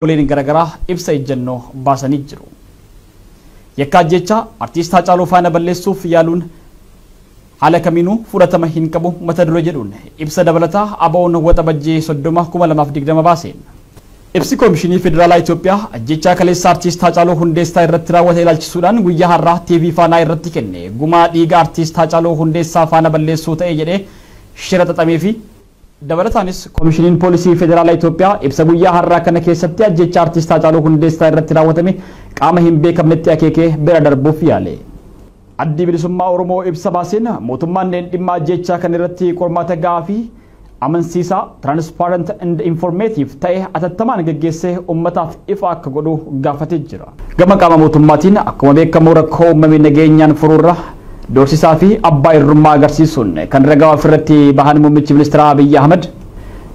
Waliin garagaraa ibsa ejjennoo baasanii jiru. Yakka jecha artiist Haacaaluu faana balleessuuf yaaluun haala kamiinuu fudhatama hin qabu mata duree jedhuun ibsa dabalataa ABO'n waxabajjii 30/2020 baaseen. Ibsi Koomishinii Federaalaa Itoophiyaa ajjechaa kaleessa artiist Haacaaluu Hundeessaa irratti raawwate ilaalchisuudhaan guyyaa har'aa TV faanaa irratti kenne gumaa dhiiga artiist Haacaaluu Hundeessaa faana balleessuu ta'e jedhee shira xaxamee fi dabalataanis Koomishiniin Poolisii Federaalaa Itoophiyaa ibsa guyyaa har'aa kana keessatti ajjechaa artiist Haacaaluu Hundeessaa irratti raawwatame qaama hin beekamnetti akeekee bira darbuuf yaale. Addi Bilisummaa Oromoo ibsa baaseen mootummaan dhimma ajjechaa kan irratti qormaata gahaa fi amansiisaa transparent and informative ta'e atattamaan gaggeessee ummataaf ifa akka godhu gaafatee jira. Gama qaama mootummaatiin akkuma beekamu rakkoo uumamee nageenyaan furuurra doorsisaa fi abbaa irrummaa agarsiisuun kan ragaa ofirratti bahan muummichi ministeera Abiyyi Ahmed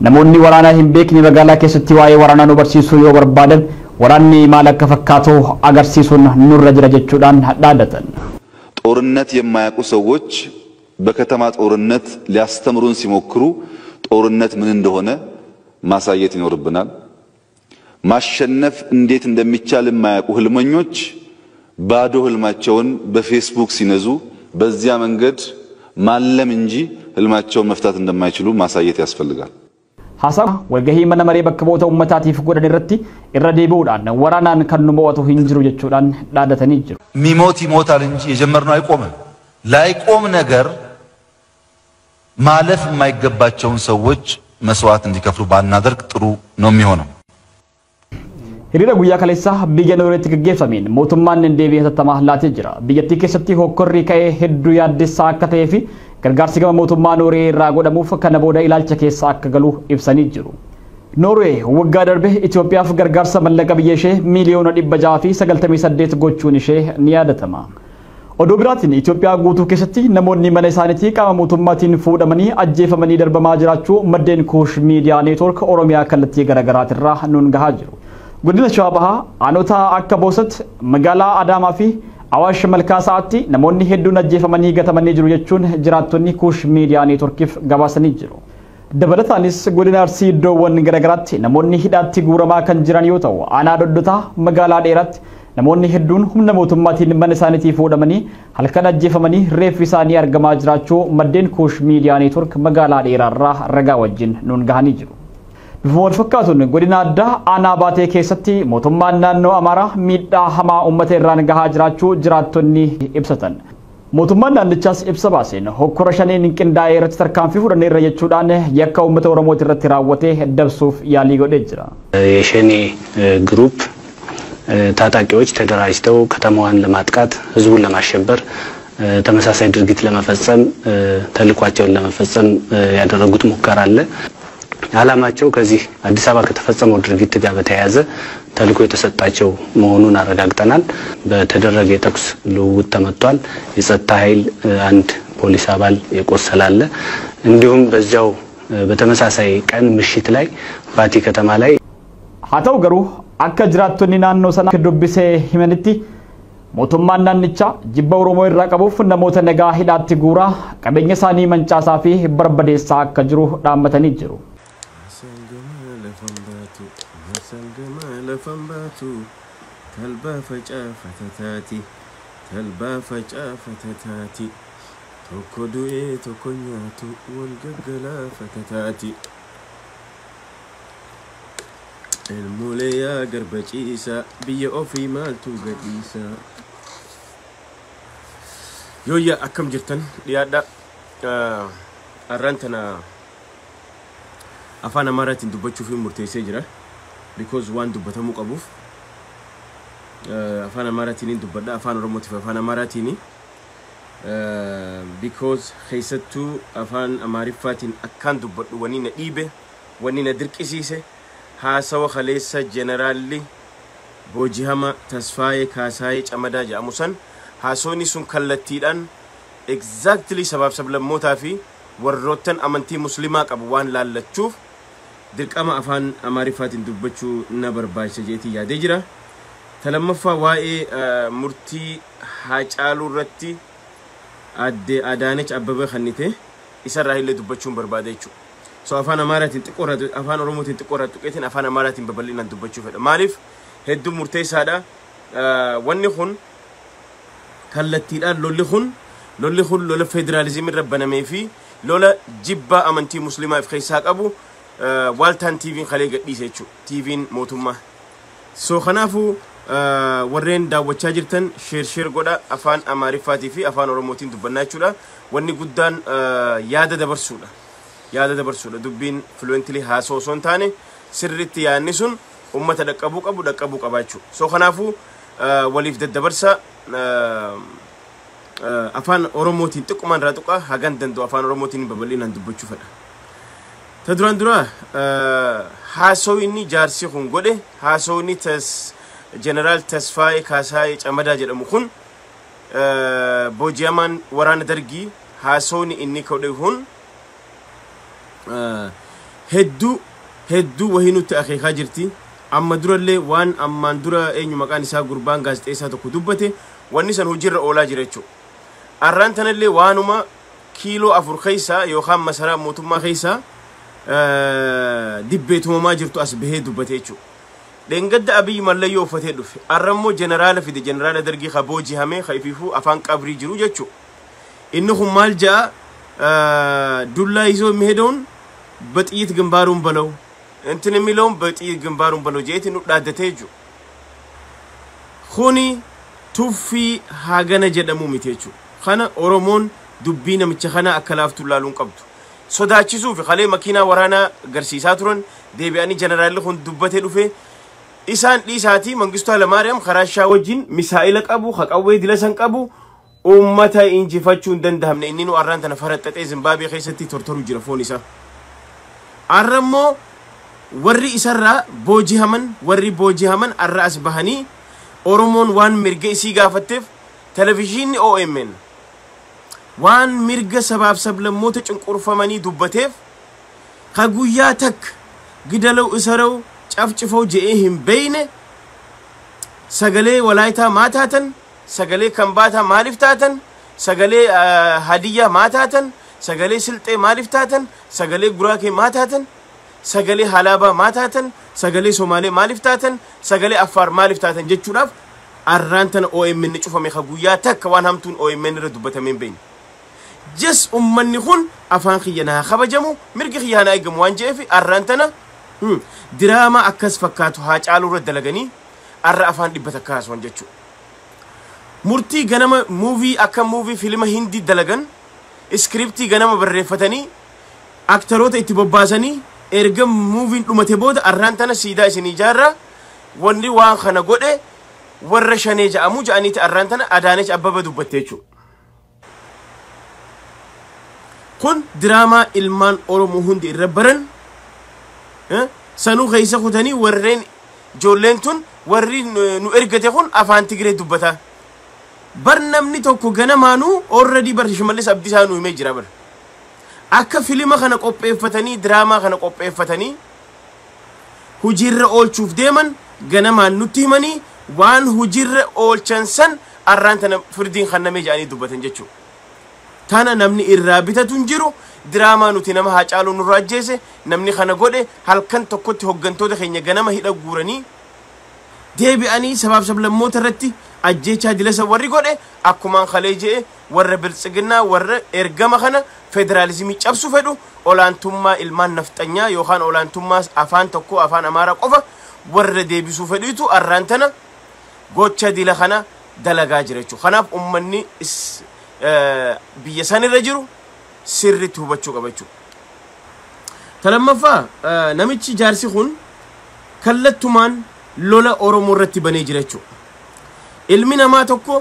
namoonni waraanaa hin beekne magaalaa keessatti waa'ee waraanaa nu barsiisuu yoo barbaadan waraanni maal akka fakkaatu agarsiisuun nurra jira jechuudhaan dhaadatan. ጦርነት የማያውቁ ሰዎች በከተማ ጦርነት ሊያስተምሩን ሲሞክሩ ጦርነት ምን እንደሆነ ማሳየት ይኖርብናል። ማሸነፍ እንዴት እንደሚቻል የማያውቁ ህልመኞች ባዶ ህልማቸውን በፌስቡክ ሲነዙ በዚያ መንገድ ማለም እንጂ ህልማቸውን መፍታት እንደማይችሉ ማሳየት ያስፈልጋል። ሐሳብ ወልገሂ መነመሬ በከቦታ ኡመታቲፍ ጎደን ይረቲ ይረዴቡዳን ወራናን ከኑ ሞቱ ሂንጅሩ ጀቹዳን ዳደተኒ ጅሩ ሚሞት ይሞታል እንጂ የጀመርነው አይቆምም። ላይቆም ነገር ማለፍ የማይገባቸውን ሰዎች መስዋዕት እንዲከፍሉ ባናደርግ ጥሩ ነው የሚሆነው። Hiriira guyyaa kaleessa biyya Noorweetti gaggeeffameen mootummaan deebii hatattamaa laatee jira. Biyyattii keessatti hokkorri ka'ee hedduu yaaddessaa akka ta'ee fi gargaarsi gama mootummaa Noorwee irraa godhamuuf kana booda ilaalcha keessa akka galu ibsanii jiru. Noorwee waggaa darbe Itoophiyaaf gargaarsa mallaqa biyya ishee miiliyoona 698 gochuun ishee ni yaadatama. Oduu biraatiin Itoophiyaa guutuu keessatti namoonni mana isaaniitii qaama mootummaatiin fuudhamanii ajjeefamanii darbamaa jiraachuu maddeen Kuush Miidiyaa Neetwork Oromiyaa kallattii garaagaraatirraa nuun gahaa jiru. Godina Shawaa Bahaa aanota akka Boosat magaalaa Adaamaa fi Awaash Malkaasaatti namoonni hedduun ajjeefamanii gatamanii jiru jechuun jiraattonni Kuush Miidiyaa Neetworkiif gabaasanii jiru. Dabalataanis godina Arsii iddoowwan garaagaraatti namoonni hidhaatti guuramaa kan jiran yoo ta'u aanaa Doddotaa magaalaa Dheeraatti namoonni hedduun humna mootummaatiin mana isaaniitii fuudhamanii halkan ajjeefamanii reeffi isaanii argamaa jiraachuu maddeen Kuush Miidiyaa Neetwork magaalaa Dheeraarraa ragaa wajjin nuun gahanii jiru. Bifuma fakkaatuun godina addaa aanaa Baatee keessatti mootummaan naannoo Amaaraa miidhaa hamaa uummata irraan gahaa jiraachuu jiraattonni ibsatan. Mootummaan naannichaas ibsa baaseen hokkora shaneen qindaa'ee irratti tarkaanfii fudhanneerra jechuudhaan yakka uummata Oromooti irratti raawwatee dabsuuf yaalii godhee jira. የሸኔ ግሩፕ ታጣቂዎች ተደራጅተው ከተማዋን ለማጥቃት ህዝቡን ለማሸበር ተመሳሳይ ድርጊት ለመፈጸም ተልኳቸውን ለመፈጸም ያደረጉት ሙከራ አለ። ዓላማቸው ከዚህ አዲስ አበባ ከተፈጸመው ድርጊት ጋር በተያያዘ ተልኮ የተሰጣቸው መሆኑን አረጋግጠናል። በተደረገ የተኩስ ልውውጥ ተመቷል። የጸጥታ ኃይል አንድ ፖሊስ አባል የቆሰላለ እንዲሁም በዛው በተመሳሳይ ቀን ምሽት ላይ ባቲ ከተማ ላይ ሀተው ገሩ አከ ጅራቶኒ ናኖ ሰና ከዶብሴ ሂመንቲ mootummaan naannichaa jibba Oromoo irraa qabuuf namoota nagaa hidhaatti guuraa qabeenya isaanii mancaasaa fi barbadeessaa akka jiru dhaammatanii jiru. الموليا قربتشيسا بيا أوفي مالتو قديسا يويا أكم جرتن ليادا أرانتنا أفانا مرات ندبتشو في مرتيسي جرا because one دبتمو قبوف أفانا مراتيني دبدا أفانا رموتي فأفانا مراتيني because خيستو أفان أمارفاتين أكان دبت ونينا إيبه ونينا درك إسيسي haasawa khaleessa generaalli Boojihama Tasfaayee Kaasaayee Camadaa jedhamusan haasoonni sun kallattiidhaan exactly sabab sablammootaa fi warroottan amantii muslimaa qabu waan laallachuuf dirqama afaan amaariffaatiin dubbachuu na barbaachisa jeetii yaadee jira. Talammaffaa waa'ee murtii Haacaaluu irratti adde Adaanech Abbabee kannite isarraa illee dubbachuun barbaada jechuudha. so afaan amaaraatiin xiqqoorraa afaan oromootiin xiqqoorraa tuqeetiin afaan amaaraatiin babal'inaan dubbachuu fedha maaliif hedduu murteessaadha wanni kun kallattiidhaan lolli kun lola federaalizimii irra banamee fi lola jibbaa amantii muslimaa of keessaa qabu waaltaan TV'n kalee gadhiise jechuudha TV'n mootummaa so kanaafuu warreen daawwachaa jirtan sheer godha afaan amaariffaatii fi afaan oromootiin dubbannaa jechuudha wanni guddaan yaada dabarsuudha dubbiin fluently haasoo osoo hin taane sirriitti yaadni sun ummata dhaqqabuu qabaa jechuudha so kanaafuu waliif daddabarsa afaan oromootiin xiqqummaan irraa tuqa hagan danda'u afaan oromootiin babal'inaan dubbachuu fedha ta duraan dura haasawinni jaarsi kun godhe haasawinni jeneraal Tasfaayee Kaasaayee Camadaa jedhamu kun booji'amaan waraana dargii haasawni inni godhe kun hedduu wahii nutti akeekaa jirti amma durallee waan ammaan dura eenyu maqaan isaa gurbaan gaazexeessaa tokko dubbate wanni san hojiirra oolaa jira jechuudha arraan tanallee waanuma kiiloo 4 keessaa yookaan masaraa mootummaa keessaa dibbeetumamaa jirtu as bahee dubbate jechuudha dhengadda Abiy mallayyoo uffatee dhufe arrammoo jeneraala fide jeneraala dargii ka booji'amee ka ifiifuu afaan qabrii jiru jechuudha inni kun maal ja'a dullaa ይዞ የሚሄደውን በጥይት ግንባሩን በለው እንትን የሚለውን በጥይት ግንባሩን በለው ጀት ነው ዳደተጁ ሁኒ ቱፊ ሀገነ ጀደሙ ሚቴቹ خنا ኦሮሞን ዱቢነ ምቸ خنا አከላፍቱ ላሉን ቀብቱ ሶዳቺሱ ፊ خሌ መኪና ወራና ገርሲሳ ቱረን ዴቢያኒ ጀነራል ሁን ዱበቴ ዱፌ ኢሳን ዲሳቲ መንግስቱ ለማርያም خራሻ ወጂን ሚሳኤል ቀቡ ኸቀዌ ዲለሰን ቀቡ ኡመታ ኢንጂፋቹ እንደንዳምነ ኢኒኑ አራንተነ ፈረጠጤ ዚምባብዌ ኸይሰቲ ቶርቶሩ ጅረ ፎኒሳ አረሞ ወሪ ኢሰራ ወሪ ቦጂሃመን አራስ ባህኒ ኦሮሞን ዋን ሚርገ ሲ ጋፈተፍ ቴሌቪዥን OMN ዋን ሚርገ ሰባብ ለሞተ ጭንቁርፈመኒ ዱበቴፍ ከጉያ ተክ ግደለው እሰረው ጫፍጭፈው ጀኤህም በይነ ሰገሌ ወላይታ ማታተን ሰገሌ ከምባታ ማሊፍታተን ሰገሌ ሀዲያ ማታተን ሰገሌ ስልጤ ማሊፍታተን ሰገሌ ጉራኬ ማታተን ሰገሌ ሀላባ ማታተን ሰገሌ ሶማሌ ማሊፍታተን ሰገሌ አፋር ማሊፍታተን ጀቹራፍ አራንተን OMN ጩፈሜ ከጉያ ተክ ዋን ሀምቱን OMN ረዱበተሜን በይን جس أمني خون أفان خيانا خبجمو مرق خيانا إيجم وانجيفي أرانتنا دراما أكس فكاتو هاج آلو رد لغني أرى أفان دي بتكاس وانجيشو مرتي غنما موفي أكا موفي فيلم هندي دلغن سكريبتي غنما بريفتني أكتروت اتبابازني إرغم موفي لمتبود أرانتنا سيدا سيني جارة واندي وان خانا قوده ورشاني جامو جانيت أرانتنا أدانيش أبابا دوبتيشو kun drama ilman oromo hundi irrabaran sanu khaysa khutani warren jollentun warri nu ergate kun afan tigre dubbata barnamni tokko ganamaanu already bar shimallis abdisanu ime jira bar akka filima kana qopheeffatani drama kana qopheeffatani hujirra olchuuf deeman ganamaan nutti himani waan hujirra olchansan arrantana firdin khanname jaani dubbatan jechu tana namni irrabita tunjiru drama nuti nama hacaalu nurajjese namni khana gode halkan tokkotti hoggantoota keenya ganama hidha guurani deebi'anii sabab lammoota irratti ajjecha dilasa warri gode akkumaan khaleeje warra biltsiginaa warra ergama kana federalizimi cabsu fedhu olaantummaa ilmaan nafxanyaa yookaan olaantummaa afaan tokko afaan amaara qofa warra deebisuu fedhitu arraantana gocha dila kana dalagaa jirechu kanaaf ummanni biyya sanirra jiru sirriitti hubachuu qabachu talammaffaa namichi jaarsi kun kallattumaan lola oromoo irratti banee jirechu ilmi namaa tokko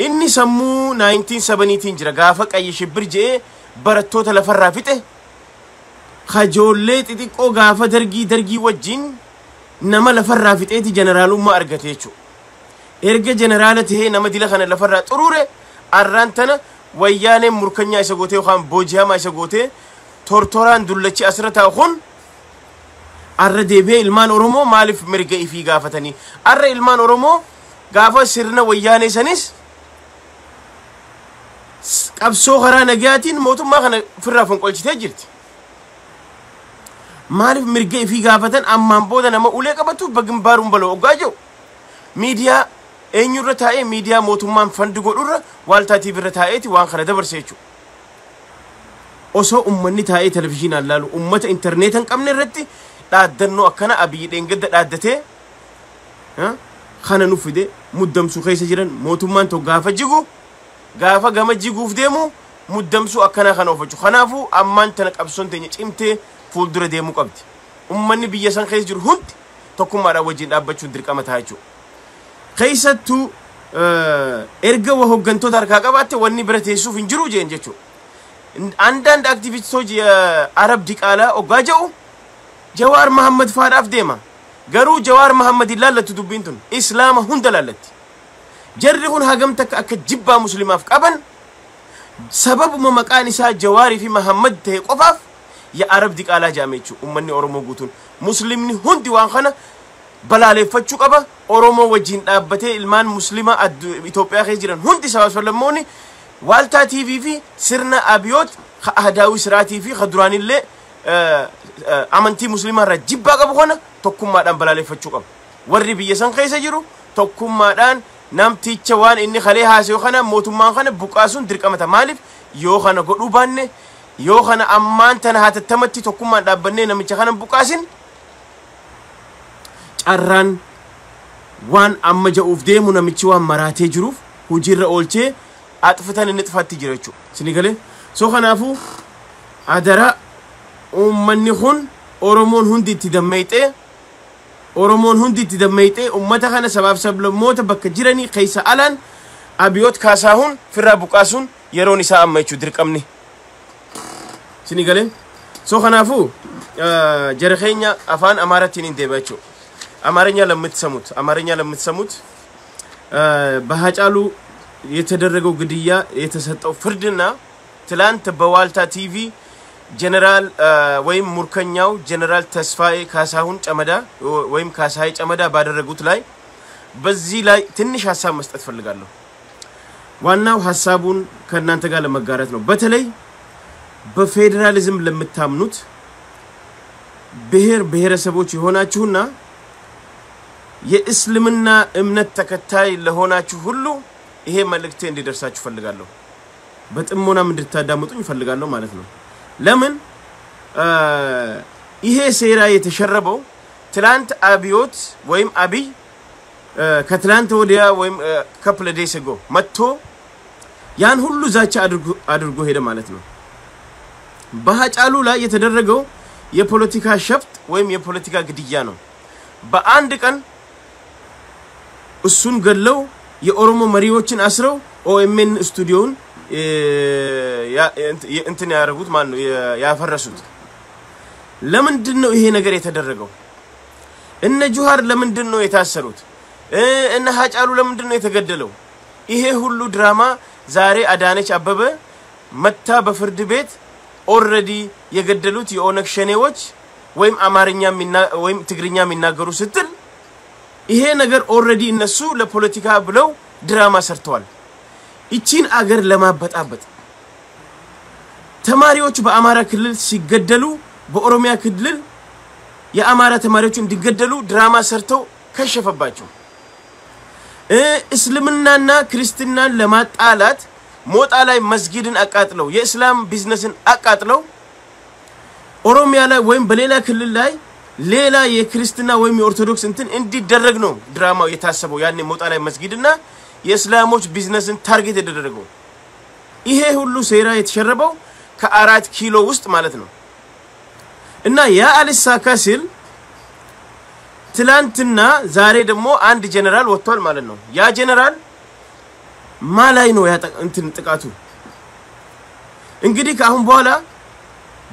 inni sammuu 1970 jira gaafa qayyi shibbir jee barattoota lafarraa fixe khajoollee xixiqqoo gaafa dargii wajjin nama lafarraa fixeeti jeneraalummaa argate jechu erga jeneraala tahee nama dila kana lafarraa xurure arrantana wayyaane murkanya isa goote yookaan booji'ama isa goote tortoraan dullachi asirra kun arra deebee ilmaan oromoo maaliif mirga ifii gaafatanii arra ilmaan oromoo gaafa sirna wayyaane sanis qabsoo karaa nagaatiin mootummaa kana firraa fonqolchitee jirti maaliif mirga fi gaafatan ammaan booda nama ulee qabatu bagimbaarun baloo ogaajo miidiyaa eenyurra taa'ee miidiyaa mootummaan fandi godhurra Waaltaa TV irra taa'eeti waan kana dabarse jechuudha. Osoo ummanni taa'ee televizyiinaan laalu ummata interneetan qabne irratti dhaaddannoo akkana Abiyyi dheengadda dhaaddatee kana nu fide muddamsuu keessa jiran mootummaan tokko gaafa gama jiguuf deemu muddamsuu akkana kana ofachu. Kanaafuu ammaan tana qabsoon teenya cimtee fuuldura deemuu qabdi. Ummanni biyya san keessa jiru hundi tokkummaadhaan wajjin dhaabbachuun dirqama ta'a jechuudha. Keessattuu erga hoggantoota harkaa qabaatte wanni bira teessuuf hin jiru jeen jechuudha. Andaand aktivistoota Arab Diqaalaa oggaa jedhu Jawaar Mahammad faadhaaf deema. Garuu Jawaar Mahammad ilaallatu dubbiin tun Islaama hunda laallatti. Jarri kun hagam takka akka jibbaa muslimaaf qaban sababuma maqaan isaa Jawaarii fi Mahammad ta'e qofaaf ya Arab Diqaalaa jedhame jechuudha. Ummanni Oromoo guutuun muslimni hundi waan kana balaaleffachuu qaba. Oromoo wajjin dhaabbatee ilmaan muslima Itoophiyaa keessa jiran hundi sabasfalamoonni Waaltaa TV fi sirna Abiyoot Ahdaawii Siraatii fi Khaduraanillee amantii muslimaa irraa jibbaa qabu kana tokkummaadhaan balaaleffachuu qaba. Warri biyya san keessa jiru tokkummaadhaan namticha waan inni khalee haasa'u kana mootummaan kana buqaasuun dirqamata. Maaliif yoo kana godhuu baanne yoo kana ammaan tana hatattamatti tokkummaan dhaabbannee namicha kana buqaasin carraan waan amma ja'uuf deemu namichi waan maraatee jiruuf hojiirra oolchee axfatan inni xifatti jira jechuudha. Sini galee soo kanaafuu adara ummanni kun Oromoon hundi itti dammeeyxee ummata kana sabaaf sablammoota bakka jiranii keessa alaan Abiyoot kaasaahun firraa buqaasuun yeroon isaa amma jechuudha dirqamni. Sini galee soo kanaafuu jara keenya afaan Amaaratiin hin deebi'a jechuudha. አማርኛ ለምትሰሙት በሃጫሉ የተደረገው ግድያ የተሰጠው ፍርድና ትላንት በዋልታ ቲቪ ጀነራል ወይም ሙርከኛው ጀነራል ተስፋዬ ካሳሁን ጨመዳ ወይም ካሳይ ጨመዳ ባደረጉት ላይ በዚህ ላይ ትንሽ ሐሳብ መስጠት ፈልጋለሁ። ዋናው ሐሳቡን ከእናንተ ጋር ለመጋራት ነው። በተለይ በፌደራሊዝም ለምታምኑት ብሔረሰቦች የሆናችሁና የእስልምና እምነት ተከታይ ለሆናችሁ ሁሉ ይሄ መልእክቴ እንዲደርሳችሁ ፈልጋለሁ። በጥሞናም እንድታዳምጡኝ ፈልጋለሁ ማለት ነው። ለምን ይሄ ሴራ የተሸረበው ትላንት አብዮት ወይም አብይ ከትላንት ወዲያ ወይም couple days ago መጥቶ ያን ሁሉ ዛቻ አድርጎ ሄደ ማለት ነው። በሃጫሉ ላይ የተደረገው የፖለቲካ ሸፍጥ ወይም የፖለቲካ ግድያ ነው። በአንድ ቀን እሱን ገለው የኦሮሞ መሪዎችን አስረው ኦኤምኤን ስቱዲዮን እንትን ያደረጉት ማን ነው ያፈረሱት? ለምንድን ነው ይሄ ነገር የተደረገው? እነ ጁሃር ለምንድን ነው የታሰሩት? እነ ሃጫሉ ለምንድን ነው የተገደለው? ይሄ ሁሉ ድራማ ዛሬ አዳነች አበበ መታ በፍርድ ቤት ኦሬዲ የገደሉት የኦነግ ሸኔዎች ወይም አማርኛ ወይም ትግርኛ የሚናገሩ ስትል ይሄ ነገር ኦሬዲ እነሱ ለፖለቲካ ብለው ድራማ ሰርተዋል። እቺን አገር ለማበጣበጥ ተማሪዎች በአማራ ክልል ሲገደሉ በኦሮሚያ ክልል የአማራ ተማሪዎች እንዲገደሉ ድራማ ሰርተው ከሸፈባቸው። እስልምናና ክርስትናን ለማጣላት ሞጣ ላይ መስጊድን አቃጥለው የእስላም ቢዝነስን አቃጥለው ኦሮሚያ ላይ ወይም በሌላ ክልል ላይ ሌላ የክርስትና ወይም የኦርቶዶክስ እንትን እንዲደረግ ነው ድራማው የታሰበው። ያኔ ሞጣ ላይ መስጊድና የእስላሞች ቢዝነስን ታርጌት የተደረገው ይሄ ሁሉ ሴራ የተሸረበው ከ4 ኪሎ ውስጥ ማለት ነው። እና ያ አልሳካ ሲል ትላንትና ዛሬ ደግሞ አንድ ጀነራል ወጥቷል ማለት ነው። ያ ጀነራል ማላይ ነው እንትን ጥቃቱ እንግዲህ ካሁን በኋላ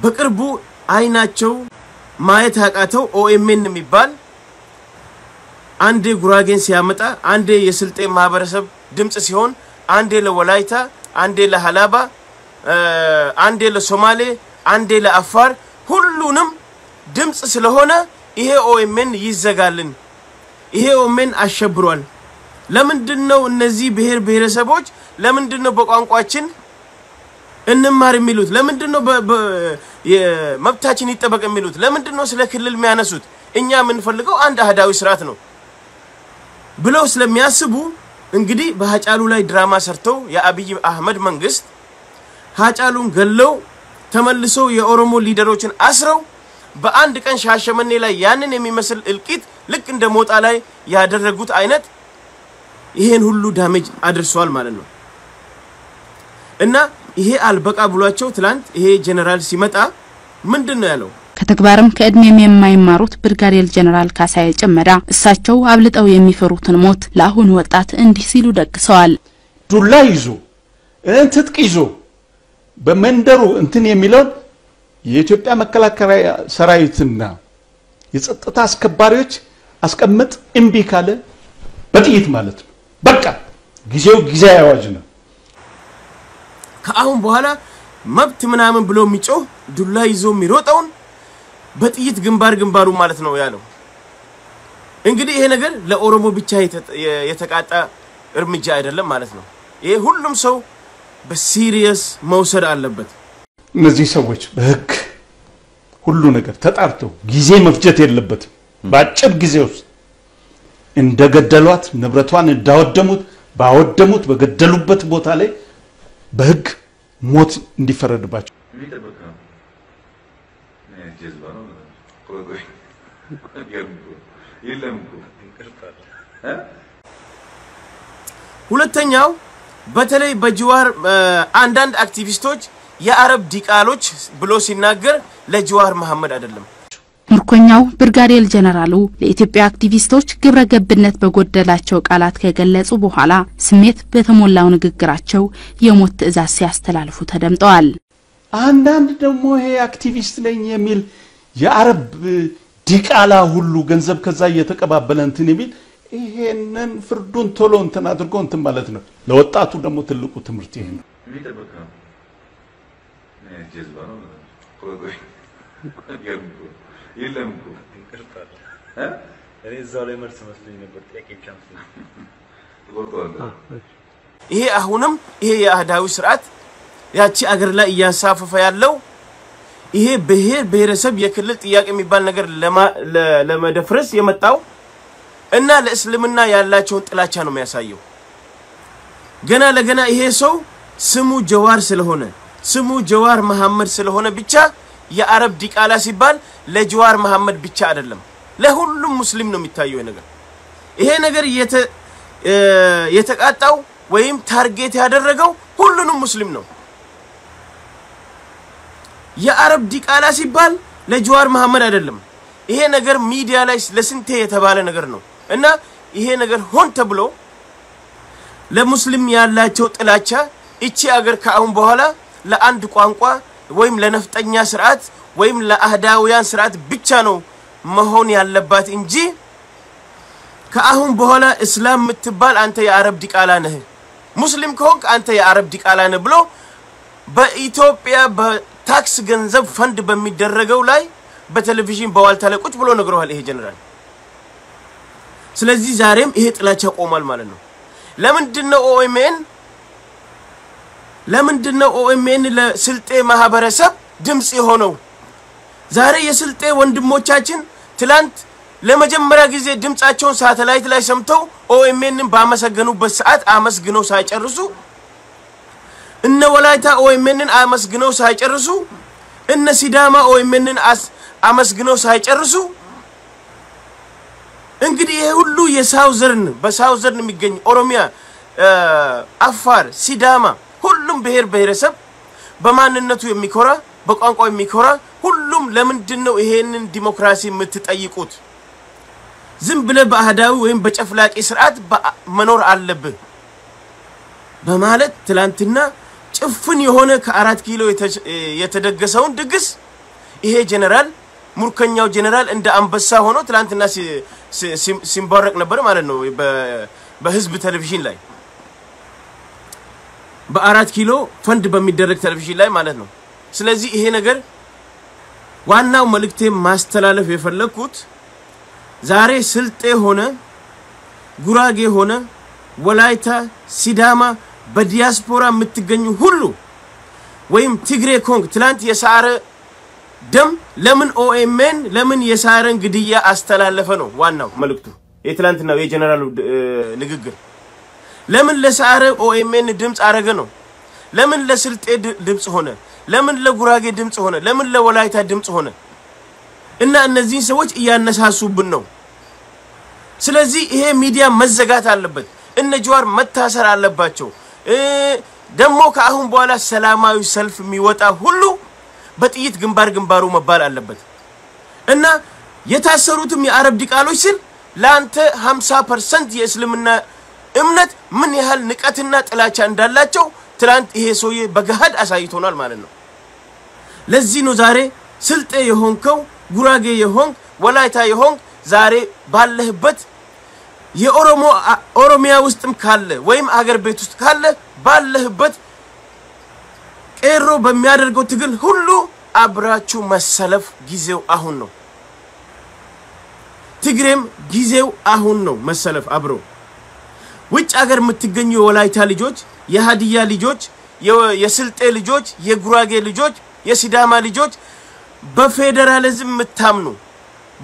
በቅርቡ አይናቸው ማየት ያቃተው ኦኤምኤን የሚባል አንዴ ጉራጌን ሲያመጣ አንዴ የስልጤ ማህበረሰብ ድምጽ ሲሆን አንዴ ለወላይታ አንዴ ለሐላባ አንዴ ለሶማሌ አንዴ ለአፋር ሁሉንም ድምጽ ስለሆነ ይሄ ኦኤምኤን ይዘጋልን። ይሄ ኦኤምኤን አሸብሯል። ለምንድነው እነዚህ ብሔረሰቦች ለምንድነው በቋንቋችን እንማር የሚሉት ለምንድነው መብታችን ይጠበቅ የሚሉት ለምንድነው ስለ ክልል የሚያነሱት እኛ የምንፈልገው አንድ አህዳዊ ስርዓት ነው ብለው ስለሚያስቡ እንግዲህ በሃጫሉ ላይ ድራማ ሰርተው የአብይ አህመድ መንግስት ሃጫሉን ገለው ተመልሰው የኦሮሞ ሊደሮችን አስረው በአንድ ቀን ሻሸመኔ ላይ ያንን የሚመስል እልቂት ልክ እንደ ሞጣ ላይ ያደረጉት አይነት ይሄን ሁሉ ዳሜጅ አድርሷል ማለት ነው እና ይሄ አልበቃ ብሏቸው ትላንት ይሄ ጀነራል ሲመጣ ምንድነው ያለው ከተግባርም ከእድሜም የማይማሩት ብርጋዴር ጀነራል ካሳዬ ጨመዳ እሳቸው አብልጠው የሚፈሩትን ሞት ለአሁን ወጣት እንዲህ ሲሉ ደግሰዋል ዱላ ይዞ ትጥቅ ይዞ በመንደሩ እንትን የሚለው የኢትዮጵያ መከላከያ ሰራዊትና የጸጥታ አስከባሪዎች አስቀምጥ እምቢ ካለ በጥይት ማለት ነው በቃ ጊዜው ጊዜ ያዋጅ ነው ከአሁን በኋላ መብት ምናምን ብሎ የሚጮህ ዱላ ይዞ የሚሮጠውን በጥይት ግንባሩ ማለት ነው ያለው እንግዲህ ይሄ ነገር ለኦሮሞ ብቻ የተቃጣ እርምጃ አይደለም ማለት ነው ይሄ ሁሉም ሰው በሲሪየስ መውሰድ አለበት እነዚህ ሰዎች በህግ ሁሉ ነገር ተጣርቶ ጊዜ መፍጀት የለበትም ባጭር ጊዜ ውስጥ እንደገደሏት ንብረቷን እንዳወደሙት ባወደሙት በገደሉበት ቦታ ላይ በህግ ሞት እንዲፈረድባቸው ሁለተኛው በተለይ በጅዋር አንዳንድ አክቲቪስቶች የአረብ ዲቃሎች ብሎ ሲናገር ለጅዋር መሐመድ አይደለም ምርኮኛው ብርጋዴር ጀነራሉ ለኢትዮጵያ አክቲቪስቶች ግብረ ገብነት በጎደላቸው ቃላት ከገለጹ በኋላ ስሜት በተሞላው ንግግራቸው የሞት ትዕዛዝ ሲያስተላልፉ ተደምጠዋል አንዳንድ ደግሞ ይሄ አክቲቪስት ነኝ የሚል የአረብ ዲቃላ ሁሉ ገንዘብ ከዛ እየተቀባበለ እንትን የሚል ይሄንን ፍርዱን ቶሎ እንትን አድርጎ እንትን ማለት ነው ለወጣቱ ደግሞ ትልቁ ትምርት ይሄ ነው ይለምኩ ይቅርታል እኔ እዛው ላይ መልስ መስሎኝ ነበር ጥያቄን ቻንስ ይሄ አሁንም ይሄ የአህዳዊ ስርዓት ያቺ አገር ላይ እያንሳፈፈ ያለው ይሄ ብሔረሰብ የክልል ጥያቄ የሚባል ነገር ለመደፍረስ የመጣው እና ለእስልምና ያላቸውን ጥላቻ ነው የሚያሳየው ገና ለገና ይሄ ሰው ስሙ ጀዋር ስለሆነ ስሙ ጀዋር መሐመድ ስለሆነ ብቻ የአረብ ዲቃላ ሲባል ለጀዋር መሐመድ ብቻ አይደለም ለሁሉም ሙስሊም ነው የሚታየው ይሄ ነገር የተቃጣው ወይም ታርጌት ያደረገው ሁሉንም ሙስሊም ነው የአረብ ዲቃላ ሲባል ለጀዋር መሐመድ አይደለም ይሄ ነገር ሚዲያ ላይ ለስንቴ የተባለ ነገር ነው እና ይሄ ነገር ሆን ተብሎ ለሙስሊም ያላቸው ጥላቻ እቺ አገር ከአሁን በኋላ ለአንድ ቋንቋ ወይም ለነፍጠኛ ስርዓት ወይም ለአህዳውያን ስርዓት ብቻ ነው መሆን ያለባት እንጂ ከአሁን በኋላ እስላም ምትባል አንተ የአረብ ዲቃላ ነህ ሙስሊም ከሆንክ አንተ የአረብ ዲቃላ ነህ ብሎ በኢትዮጵያ በታክስ ገንዘብ ፈንድ በሚደረገው ላይ በቴሌቪዥን በዋልታ ላይ ቁጭ ብሎ ነግሯል ይሄ ጀነራል ስለዚህ ዛሬም ይሄ ጥላቻ ቆማል ማለት ነው ለምንድነው ኦኤምኤን ለስልጤ ማህበረሰብ ድምጽ የሆነው ዛሬ የስልጤ ወንድሞቻችን ትላንት ለመጀመሪያ ጊዜ ድምጻቸውን ሳተላይት ላይ ሰምተው ኦኤምኤንን ባመሰገኑበት ሰዓት አመስግነው ሳይጨርሱ እነ ወላይታ ኦኤምኤንን አመስግነው ሳይጨርሱ እነ ሲዳማ ኦኤምኤንን አመስግነው ሳይጨርሱ እንግዲህ ይሄ ሁሉ የሳውዘርን በሳውዘርን የሚገኝ ኦሮሚያ አፋር ሲዳማ ሁሉም ብሔረሰብ በማንነቱ የሚኮራ በቋንቋው የሚኮራ ሁሉም ለምንድነው ይሄንን ዲሞክራሲ የምትጠይቁት ዝም ብለ በአህዳዊ ወይም በጨፍላቂ ስርዓት መኖር አለብህ በማለት ትላንትና ጭፍን የሆነ ከ4 ኪሎ የተደገሰውን ድግስ ይሄ ጀነራል ሙርከኛው ጀነራል እንደ አንበሳ ሆኖ ትላንትና ሲምባረቅ ነበር ማለት ነው በህዝብ ቴሌቪዥን ላይ በ4 ኪሎ ፈንድ በሚደረግ ቴሌቪዥን ላይ ማለት ነው ስለዚህ ይሄ ነገር ዋናው መልእክቴ ማስተላለፍ የፈለኩት ዛሬ ስልጤ ሆነ ጉራጌ ሆነ ወላይታ ሲዳማ በዲያስፖራ የምትገኙ ሁሉ ወይም ትግሬ ኮንግ ትላንት የሳረ ደም ለምን ኦኤምኤን ለምን የሳረን ግድያ አስተላለፈ ነው ዋናው መልእክቱ የትላንትናው የጀነራሉ ንግግር ለምን ለሳረ ኦኤምኤን ድምጽ አረገ ነው ለምን ለስልጤ ድምጽ ሆነ ለምን ለጉራጌ ድምጽ ሆነ ለምን ለወላይታ ድምጽ ሆነ እና እነዚህ ሰዎች ያነሳሱብን ነው ስለዚህ ይሄ ሚዲያ መዘጋት አለበት እነ ጀዋር መታሰር አለባቸው ደሞ ከአሁን በኋላ ሰላማዊ ሰልፍ የሚወጣ ሁሉ በጥይት ግንባሩ መባል አለበት እና የታሰሩትም የአረብ ዲቃሎች ሲል ላንተ 50% የእስልምና እምነት ምን ያህል ንቀትና ጥላቻ እንዳላቸው ትላንት ይሄ ሰውዬ በገሃድ አሳይቶናል ማለት ነው ለዚህ ነው ዛሬ ስልጤ የሆንከው ጉራጌ የሆንክ ወላይታ የሆንክ ዛሬ ባለህበት የኦሮሚያ ውስጥም ካለ ወይም አገር ቤት ውስጥ ካለ ባለህበት ቄሮ በሚያደርገው ትግል ሁሉ አብራችሁ መሰለፍ ጊዜው አሁን ነው ትግሬም ጊዜው አሁን ነው መሰለፍ አብሮ ውጭ አገር የምትገኙ የወላይታ ልጆች የሃዲያ ልጆች የስልጤ ልጆች የጉራጌ ልጆች የሲዳማ ልጆች በፌደራሊዝም የምታምኑ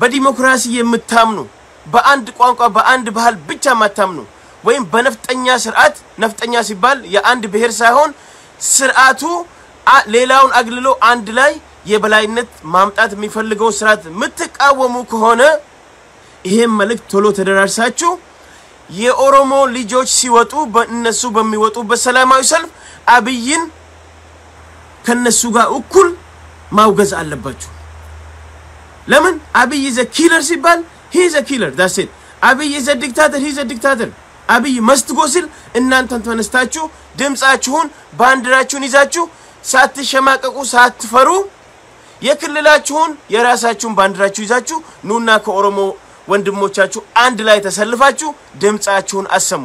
በዲሞክራሲ የምታምኑ በአንድ ቋንቋ በአንድ ባህል ብቻ ማታምኑ ወይም በነፍጠኛ ስርዓት ነፍጠኛ ሲባል የአንድ ብሔር ሳይሆን ስርዓቱ ሌላውን አግልሎ አንድ ላይ የበላይነት ማምጣት የሚፈልገው ስርዓት ምትቃወሙ ከሆነ ይሄን መልእክት ቶሎ ተደራርሳችሁ የኦሮሞ ልጆች ሲወጡ በእነሱ በሚወጡ በሰላማዊ ሰልፍ አብይን ከነሱ ጋር እኩል ማውገዝ አለባችሁ ለምን አብይ ዘ ኪለር ሲባል he is a killer that's it አብይ is a dictator he is a dictator አብይ መስትጎስል እናንተን ተነስታችሁ ድምጻችሁን ባንዲራችሁን ይዛችሁ ሳትሸማቀቁ ሳትፈሩ የክልላችሁን የራሳችሁን ባንዲራችሁ ይዛችሁ ኑና ከኦሮሞ ወንድሞቻችሁ አንድ ላይ ተሰልፋችሁ ድምጻችሁን አሰሙ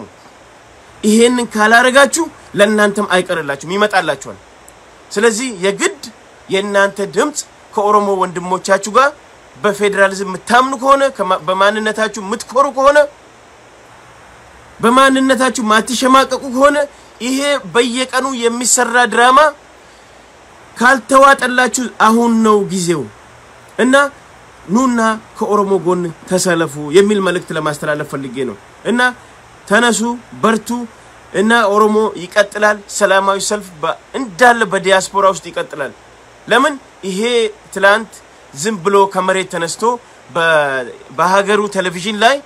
ይሄንን ካላረጋችሁ ለእናንተም አይቀርላችሁም ይመጣላችኋል ስለዚህ የግድ የእናንተ ድምጽ ከኦሮሞ ወንድሞቻችሁ ጋር በፌደራሊዝም ምታምኑ ከሆነ በማንነታችሁ ምትኮሩ ከሆነ በማንነታችሁ ማትሸማቀቁ ከሆነ ይሄ በየቀኑ የሚሰራ ድራማ ካልተዋጠላችሁ አሁን ነው ጊዜው እና ኑና ከኦሮሞ ጎን ተሰለፉ የሚል መልእክት ለማስተላለፍ ፈልጌ ነው እና ተነሱ በርቱ እና ኦሮሞ ይቀጥላል ሰላማዊ ሰልፍ እንዳለ በዲያስፖራ ውስጥ ይቀጥላል ለምን ይሄ ትላንት ዝም ብሎ ከመሬት ተነስቶ በሀገሩ ቴሌቪዥን ላይ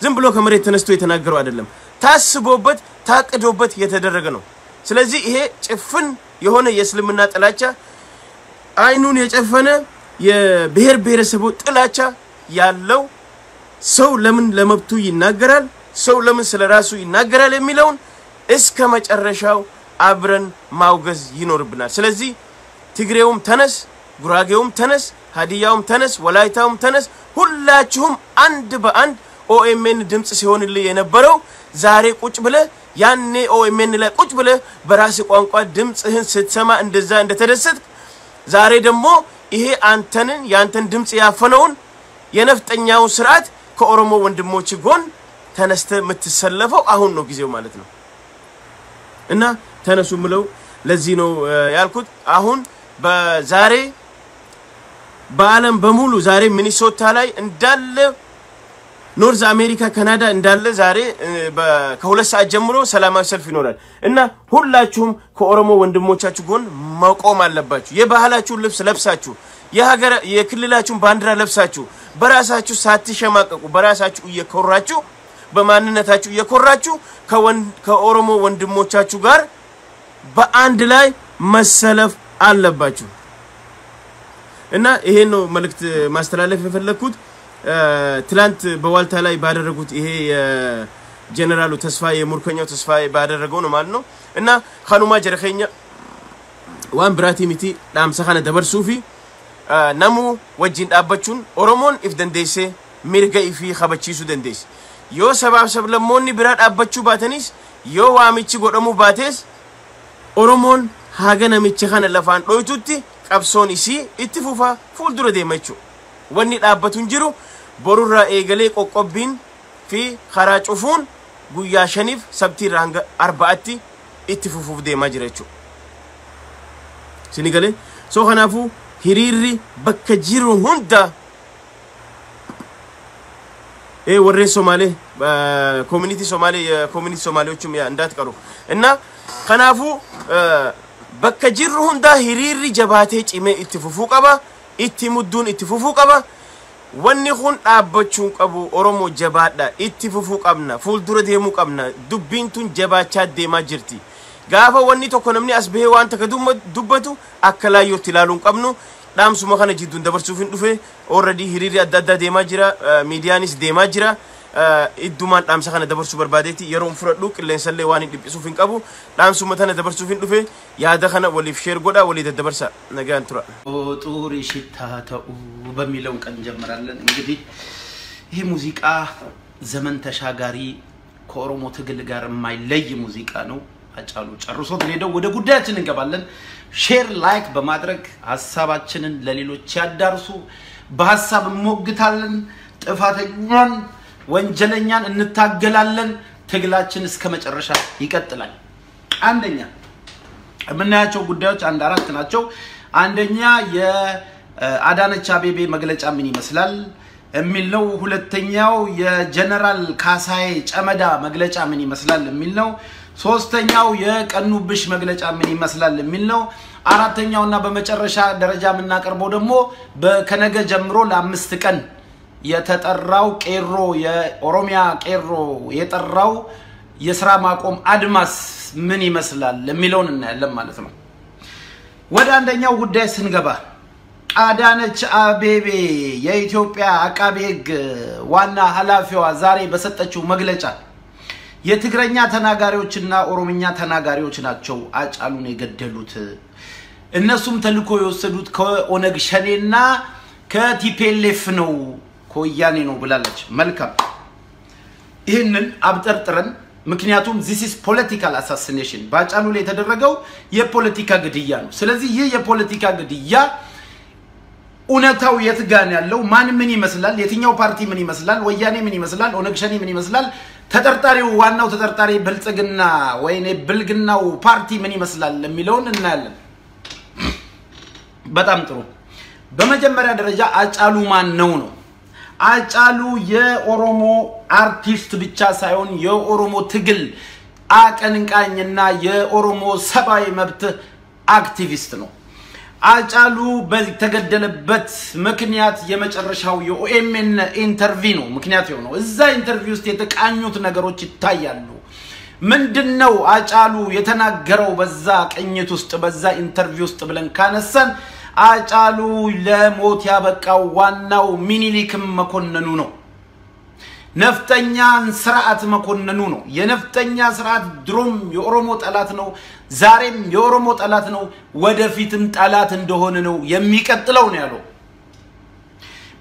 ዝም ብሎ ከመሬት ተነስቶ የተናገረው አይደለም ታስቦበት ታቅዶበት የተደረገ ነው ስለዚህ ይሄ ጭፍን የሆነ የእስልምና ጥላቻ አይኑን የጨፈነ የብሔር ብሔረሰቡ ጥላቻ ያለው ሰው ለምን ለመብቱ ይናገራል ሰው ለምን ስለራሱ ይናገራል የሚለውን እስከ መጨረሻው አብረን ማውገዝ ይኖርብናል ስለዚህ ትግሬውም ተነስ ጉራጌውም ተነስ ሃዲያውም ተነስ ወላይታውም ተነስ ሁላችሁም አንድ በአንድ ኦኤምኤን ድምጽ ሲሆንልህ የነበረው ዛሬ ቁጭ ብለ ያኔ ኦኤምኤን ላይ ቁጭ ብለ በራስ ቋንቋ ድምጽህን ስትሰማ እንደዛ እንደተደሰት ዛሬ ደግሞ ይሄ አንተንን ያንተን ድምጽ ያፈነውን የነፍጠኛው ስርዓት ከኦሮሞ ወንድሞች ጎን ተነስተ የምትሰለፈው አሁን ነው ጊዜው ማለት ነው እና ተነሱ ምለው ለዚህ ነው ያልኩት አሁን በዛሬ በአለም በሙሉ ዛሬ ሚኒሶታ ላይ እንዳለ ኖርዝ አሜሪካ ካናዳ እንዳለ ዛሬ ከሁለት ሰዓት ጀምሮ ሰላማዊ ሰልፍ ይኖራል እና ሁላችሁም ከኦሮሞ ወንድሞቻችሁ ጎን መቆም አለባችሁ የባህላችሁ ልብስ ለብሳችሁ የክልላችሁን ባንዲራ ለብሳችሁ በራሳችሁ ሳትሸማቀቁ በራሳችሁ እየኮራችሁ በማንነታችሁ እየኮራችሁ ከኦሮሞ ወንድሞቻችሁ ጋር በአንድ ላይ መሰለፍ አለባችሁ እና ይሄን ነው መልእክት ማስተላለፍ የፈለኩት ትላንት በዋልታ ላይ ባደረጉት ይሄ የጀነራሉ ተስፋዬ ሙርከኛው ተስፋዬ ባደረገው ነው ማለት ነው እና ኻኑማ ጀረኸኛ ዋን ብራቲ ሚቲ ዳምሰኻነ ደበርሱፊ ነሙ ወጂን ዳበቹን ኦሮሞን ኢፍ ደንዴሴ ሚርጋ ኢፊ ኸበቺሱ ደንዴስ ዮ ሰባብ ለሞኒ ብራ ዳበቹ ባተኒስ ዮ ዋሚቺ ጎደሙ ባቴስ ኦሮሞን ሀገነ ሚቺ ኻነ ለፋን ዶይቱቲ qabsoon isii itti fufa fuuldura deemachu wanni dhaabbatun jiru borurra eegalee qoqqobbiin fi karaa cufuun guyyaa shaniif sabtii hanga arbaatti itti fufuuf deemaa jira jechuudha sinigale so kanafu hiriri bakka jiru hunda warre Somali community Somaliዎችም ያ እንዳትቀሩ እና ከናፉ bakka jiru hunda hiriri jabaatee cimee itti fufuu qaba itti mudduun itti fufuu qaba wanni kun dhaabbachuun qabu Oromoo jabaadha itti fufuu qabna fuuldura deemuu qabna dubbiin tun jabaachaa deemaa jirti gaafa wanni tokko namni as bahee waan takka dubbatu akka laayyootti ilaaluun qabnu dhaamsuma kana jidduun dabarsuuf hin dhufe already hiriri adda addaa deemaa jira miidiyaanis deemaa jira iddumaan dhaamsa kana dabarsuu barbaadeeti yeroon furadhu qilleensallee waan hin dhiphisuuf hin qabu dhaamsuma tana dabarsuuf hin dhufe yaada kana waliif sheer godha walii daddabarsa nagaan tura ጡሪ ሽታ ተኡ በሚለው ቀን ጀምራለን እንግዲህ ይሄ ሙዚቃ ዘመን ተሻጋሪ ከኦሮሞ ትግል ጋር የማይለይ ሙዚቃ ነው አጫሉ ጨርሶት ሄደው ወደ ጉዳያችን እንገባለን ሼር ላይክ በማድረግ ሐሳባችንን ለሌሎች ያዳርሱ በሐሳብ ሞግታለን ጥፋተኛን ወንጀለኛን እንታገላለን ትግላችን እስከ መጨረሻ ይቀጥላል አንደኛ ምናያቸው ጉዳዮች አንድ አራት ናቸው አንደኛ የአዳነች አቤቤ መግለጫ ምን ይመስላል የሚል ነው ሁለተኛው የጀነራል ካሳዬ ጨመዳ መግለጫ ምን ይመስላል የሚል ነው ሶስተኛው የቀኑብሽ መግለጫ ምን ይመስላል የሚል ነው አራተኛውና በመጨረሻ ደረጃ ምናቀርበው ደግሞ በከነገ ጀምሮ ለ5 ቀን የተጠራው ቄሮ የኦሮሚያ ቄሮ የጠራው የሥራ ማቆም አድማስ ምን ይመስላል ለሚለውን እናያለን ማለት ነው ወደ አንደኛው ጉዳይ ስንገባ አዳነች አቤቤ የኢትዮጵያ አቃቤ ሕግ ዋና ኃላፊዋ ዛሬ በሰጠችው መግለጫ የትግረኛ ተናጋሪዎችና ኦሮምኛ ተናጋሪዎች ናቸው አጫሉን የገደሉት እነሱም ተልኮ የወሰዱት ከኦነግ ሸኔና ከቲፒኤልኤፍ ነው ኮያኔ ነው ብላለች መልካም ይሄንን አብጠርጥረን ምክንያቱም this is political assassination ባጫሉ ላይ የተደረገው የፖለቲካ ግድያ ነው ስለዚህ ይሄ የፖለቲካ ግድያ ኡነታው የትጋን ያለው ማን ምን ይመስላል የትኛው ፓርቲ ምን ይመስላል ወያኔ ምን ይመስላል ኦነግ ሸኔ ምን ይመስላል ተጠርጣሪው ዋናው ተጠርጣሪ ብልጽግና ወይኔ ብልግናው ፓርቲ ምን ይመስላል ለሚለውን እናያለን በጣም ጥሩ በመጀመሪያ ደረጃ አጫሉ ማን ነው አጫሉ የኦሮሞ አርቲስት ብቻ ሳይሆን የኦሮሞ ትግል አቀንቃኝና የኦሮሞ ሰባዊ መብት አክቲቪስት ነው አጫሉ በተገደለበት ምክንያት የመጨረሻው የኦኤምኤን ኢንተርቪው ነው ምክንያት ነው እዛ ኢንተርቪው ውስጥ የተቃኙት ነገሮች ይታያሉ ምንድነው አጫሉ የተናገረው በዛ ቅኝት ውስጥ በዛ ኢንተርቪው ውስጥ ብለን ካነሳን አጫሉ ለሞት ያበቃው ዋናው ሚኒሊክም መኮንኑ ነው ነፍጠኛን ስርዓት መኮንኑ ነው የነፍጠኛ ስርዓት ድሮም የኦሮሞ ጠላት ነው ዛሬም የኦሮሞ ጠላት ነው ወደፊትም ጠላት እንደሆነ ነው የሚቀጥለው ነው ያለው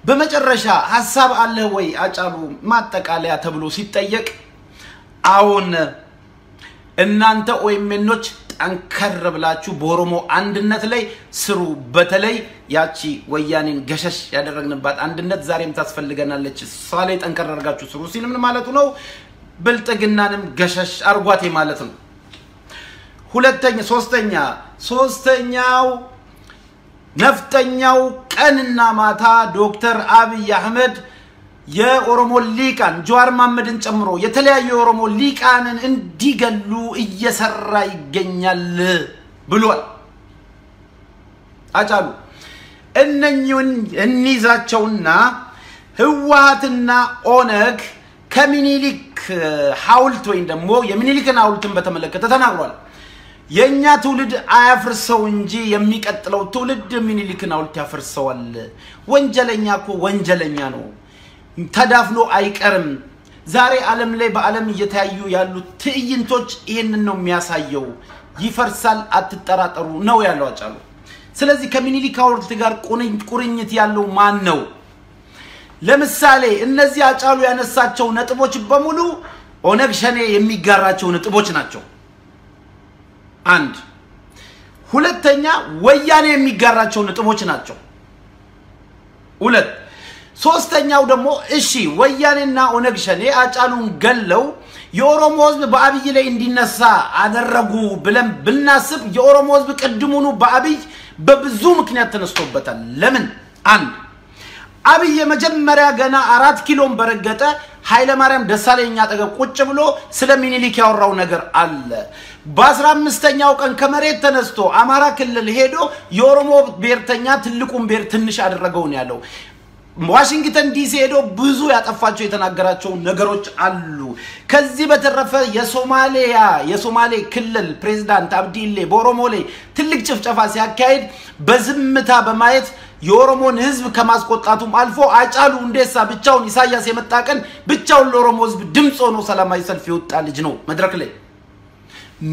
በመጨረሻ ሐሳብ አለ ወይ አጫሉ ማጠቃለያ ተብሎ ሲጠየቅ አዎን እናንተ ኦኤምኤኖች አንከር ብላችሁ በኦሮሞ አንድነት ላይ ስሩ በተለይ ያቺ ወያኔን ገሸሽ ያደረግንባት አንድነት ዛሬም ታስፈልገናለች ሳሌ ጠንከር አድርጋችሁ ስሩ ሲል ምን ማለቱ ነው ብልጥግናንም ገሸሽ አርጓቴ ማለት ነው ሶስተኛው ነፍጠኛው ቀንና ማታ ዶክተር አብይ አህመድ የኦሮሞ ሊቃን ጀዋር መሐመድን ጨምሮ የተለያዩ የኦሮሞ ሊቃንን እንዲገሉ እየሰራ ይገኛል ብሏል አጫሉ እነኙን እንይዛቸውና ህዋሃትና ኦነግ ከሚኒሊክ ሐውልት ወይ ደግሞ የሚኒሊክን ሐውልትን በተመለከተ ተናግሯል የኛ ትውልድ አያፍርሰው እንጂ የሚቀጥለው ትውልድ ሚኒሊክን ሐውልት ያፈርሰዋል ወንጀለኛኮ ወንጀለኛ ነው ተዳፍኖ አይቀርም ዛሬ ዓለም ላይ በዓለም እየታዩ ያሉ ትዕይንቶች ይሄንን ነው የሚያሳየው ይፈርሳል አትጠራጠሩ ነው ያለው አጫሉ ስለዚህ ከሚኒሊክ ሐውልት ጋር ቁርኝት ያለው ማን ነው ለምሳሌ እነዚህ አጫሉ ያነሳቸው ነጥቦች በሙሉ ኦነግ ሸኔ የሚጋራቸው ነጥቦች ናቸው አንድ ሁለተኛ ወያኔ የሚጋራቸው ነጥቦች ናቸው ሁለት ሶስተኛው ደግሞ እሺ ወያኔና ኦነግ ሸኔ አጫሉን ገለው የኦሮሞ ህዝብ በአብይ ላይ እንዲነሳ አደረጉ ብለን ብናስብ የኦሮሞ ህዝብ ቀድሙኑ በአብይ በብዙ ምክንያት ተነስቶበታል ለምን አንድ አብይ መጀመሪያ ገና 4 ኪሎን በረገጠ ኃይለ ማርያም ደሳለኝ አጠገብ ቁጭ ብሎ ስለ ሚኒሊክ ያወራው ነገር አለ በ15ኛው ቀን ከመሬት ተነስቶ አማራ ክልል ሄዶ የኦሮሞ ብሔርተኛ ትልቁን ብሔር ትንሽ አደረገው ነው ያለው ዋሽንግተን ዲሲ ሄዶ ብዙ ያጠፋቸው የተናገራቸው ነገሮች አሉ ከዚህ በተረፈ የሶማሌ ክልል ፕሬዝዳንት አብዲሌ በኦሮሞ ላይ ትልቅ ጭፍጨፋ ሲያካሂድ በዝምታ በማየት የኦሮሞን ህዝብ ከማስቆጣቱም አልፎ አጫሉ እንደሳ ብቻውን ኢሳያስ የመጣቀን ብቻውን ለኦሮሞ ህዝብ ድምጽ ሆኖ ሰላማዊ ሰልፍ ይወጣ ልጅ ነው መድረክ ላይ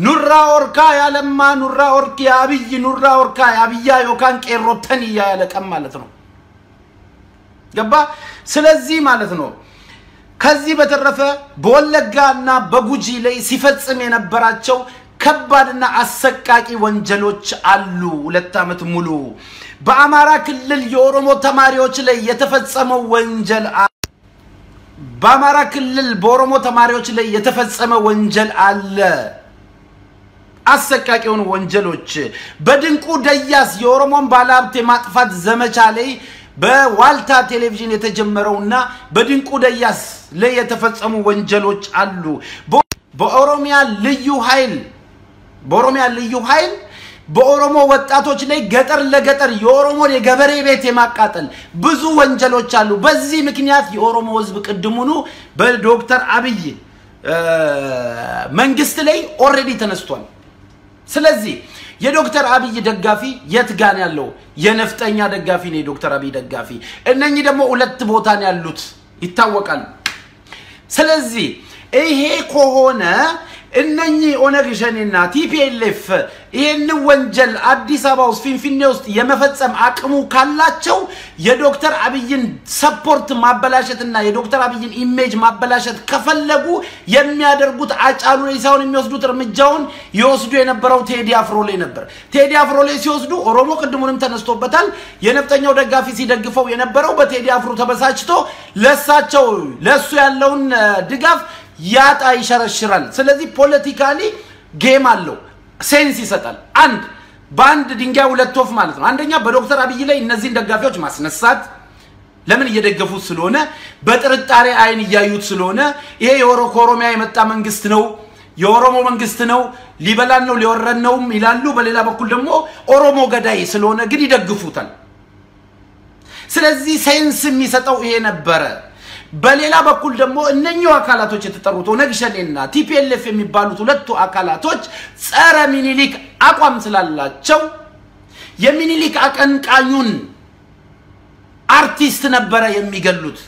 ኑራ ኦርካ ያለማ ኑራ ኦርኪ አብይ ኑራ ኦርካ አብያ ዮካን ቄሮተን ያለቀም ማለት ነው ገባ ስለዚህ ማለት ነው ከዚህ በተረፈ በወለጋና በጉጂ ላይ ሲፈጽም የነበራቸው ከባድና አሰቃቂ ወንጀሎች አሉ 2 አመት ሙሉ በአማራ ክልል የኦሮሞ ተማሪዎች ላይ የተፈጸመው ወንጀል በአማራ ክልል በኦሮሞ ተማሪዎች ላይ የተፈጸመው ወንጀል አለ አሰቃቂውን ወንጀሎች በድንቁ ደያስ የኦሮሞን ባለሀብት የማጥፋት ዘመቻ ላይ በዋልታ ቴሌቪዥን የተጀመረውና በድንቁ ደያስ ላይ የተፈጸሙ ወንጀሎች አሉ በኦሮሚያ ልዩ ኃይል በኦሮሞ ወጣቶች ላይ ገጠር ለገጠር የኦሮሞን የገበሬ ቤት የማቃጠል ብዙ ወንጀሎች አሉ በዚህ ምክንያት የኦሮሞ ህዝብ ቅድሙኑ በዶክተር አብይ መንግስት ላይ ኦሬዲ ተነስቷል ስለዚህ የዶክተር አብይ ደጋፊ የት ጋር ያለው የነፍጠኛ ደጋፊ ነው ዶክተር አብይ ደጋፊ እነኚህ ደግሞ ሁለት ቦታ ነው ያሉት ይታወቃል ስለዚህ ይሄ ከሆነ እነኚህ ኦነግ ሸኔና ቲፒኤልኤፍ ይሄን ወንጀል አዲስ አበባ ውስጥ ፊንፊኔ ውስጥ የመፈጸም አቅሙ ካላቸው የዶክተር አብይን ሰፖርት ማበላሸትና የዶክተር አብይን ኢሜጅ ማበላሸት ከፈለጉ የሚያደርጉት አጫሉ ላይ ሳይሆን የሚወስዱት እርምጃውን ይወስዱ የነበረው ቴዲ አፍሮ ላይ ነበር ቴዲ አፍሮ ላይ ሲወስዱ ኦሮሞ ቅድሙንም ተነስቶበታል የነፍጠኛው ደጋፊ ሲደግፈው የነበረው በቴዲ አፍሮ ተበሳጭቶ ለሱ ያለውን ድጋፍ ያጣ ይሸረሽራል ስለዚህ ፖለቲካሊ ጌም አለው ሴንስ ይሰጣል አንድ ባንድ ድንጋይ ሁለት ወፍ ማለት ነው አንደኛ በዶክተር አብይ ላይ እነዚህን ደጋፊዎች ማስነሳት ለምን እየደገፉት ስለሆነ በጥርጣሬ አይን ያዩት ስለሆነ ይሄ የኦሮሚያ የመጣ መንግስት ነው የኦሮሞ መንግስት ነው ሊበላን ነው ሊወረን ነው ይላሉ በሌላ በኩል ደግሞ ኦሮሞ ገዳይ ስለሆነ ግን ይደግፉታል ስለዚህ ሴንስ የሚሰጠው ይሄ ነበር በሌላ በኩል ደግሞ እነኚህ አካላቶች የተጠሩት ኦነግ ሸኔና ቲፒኤልኤፍ የሚባሉት ሁለቱ አካላቶች ጸረ ሚኒሊክ አቋም ስላላቸው የሚኒሊክ አቀንቃኙን አርቲስት ነበር የሚገሉት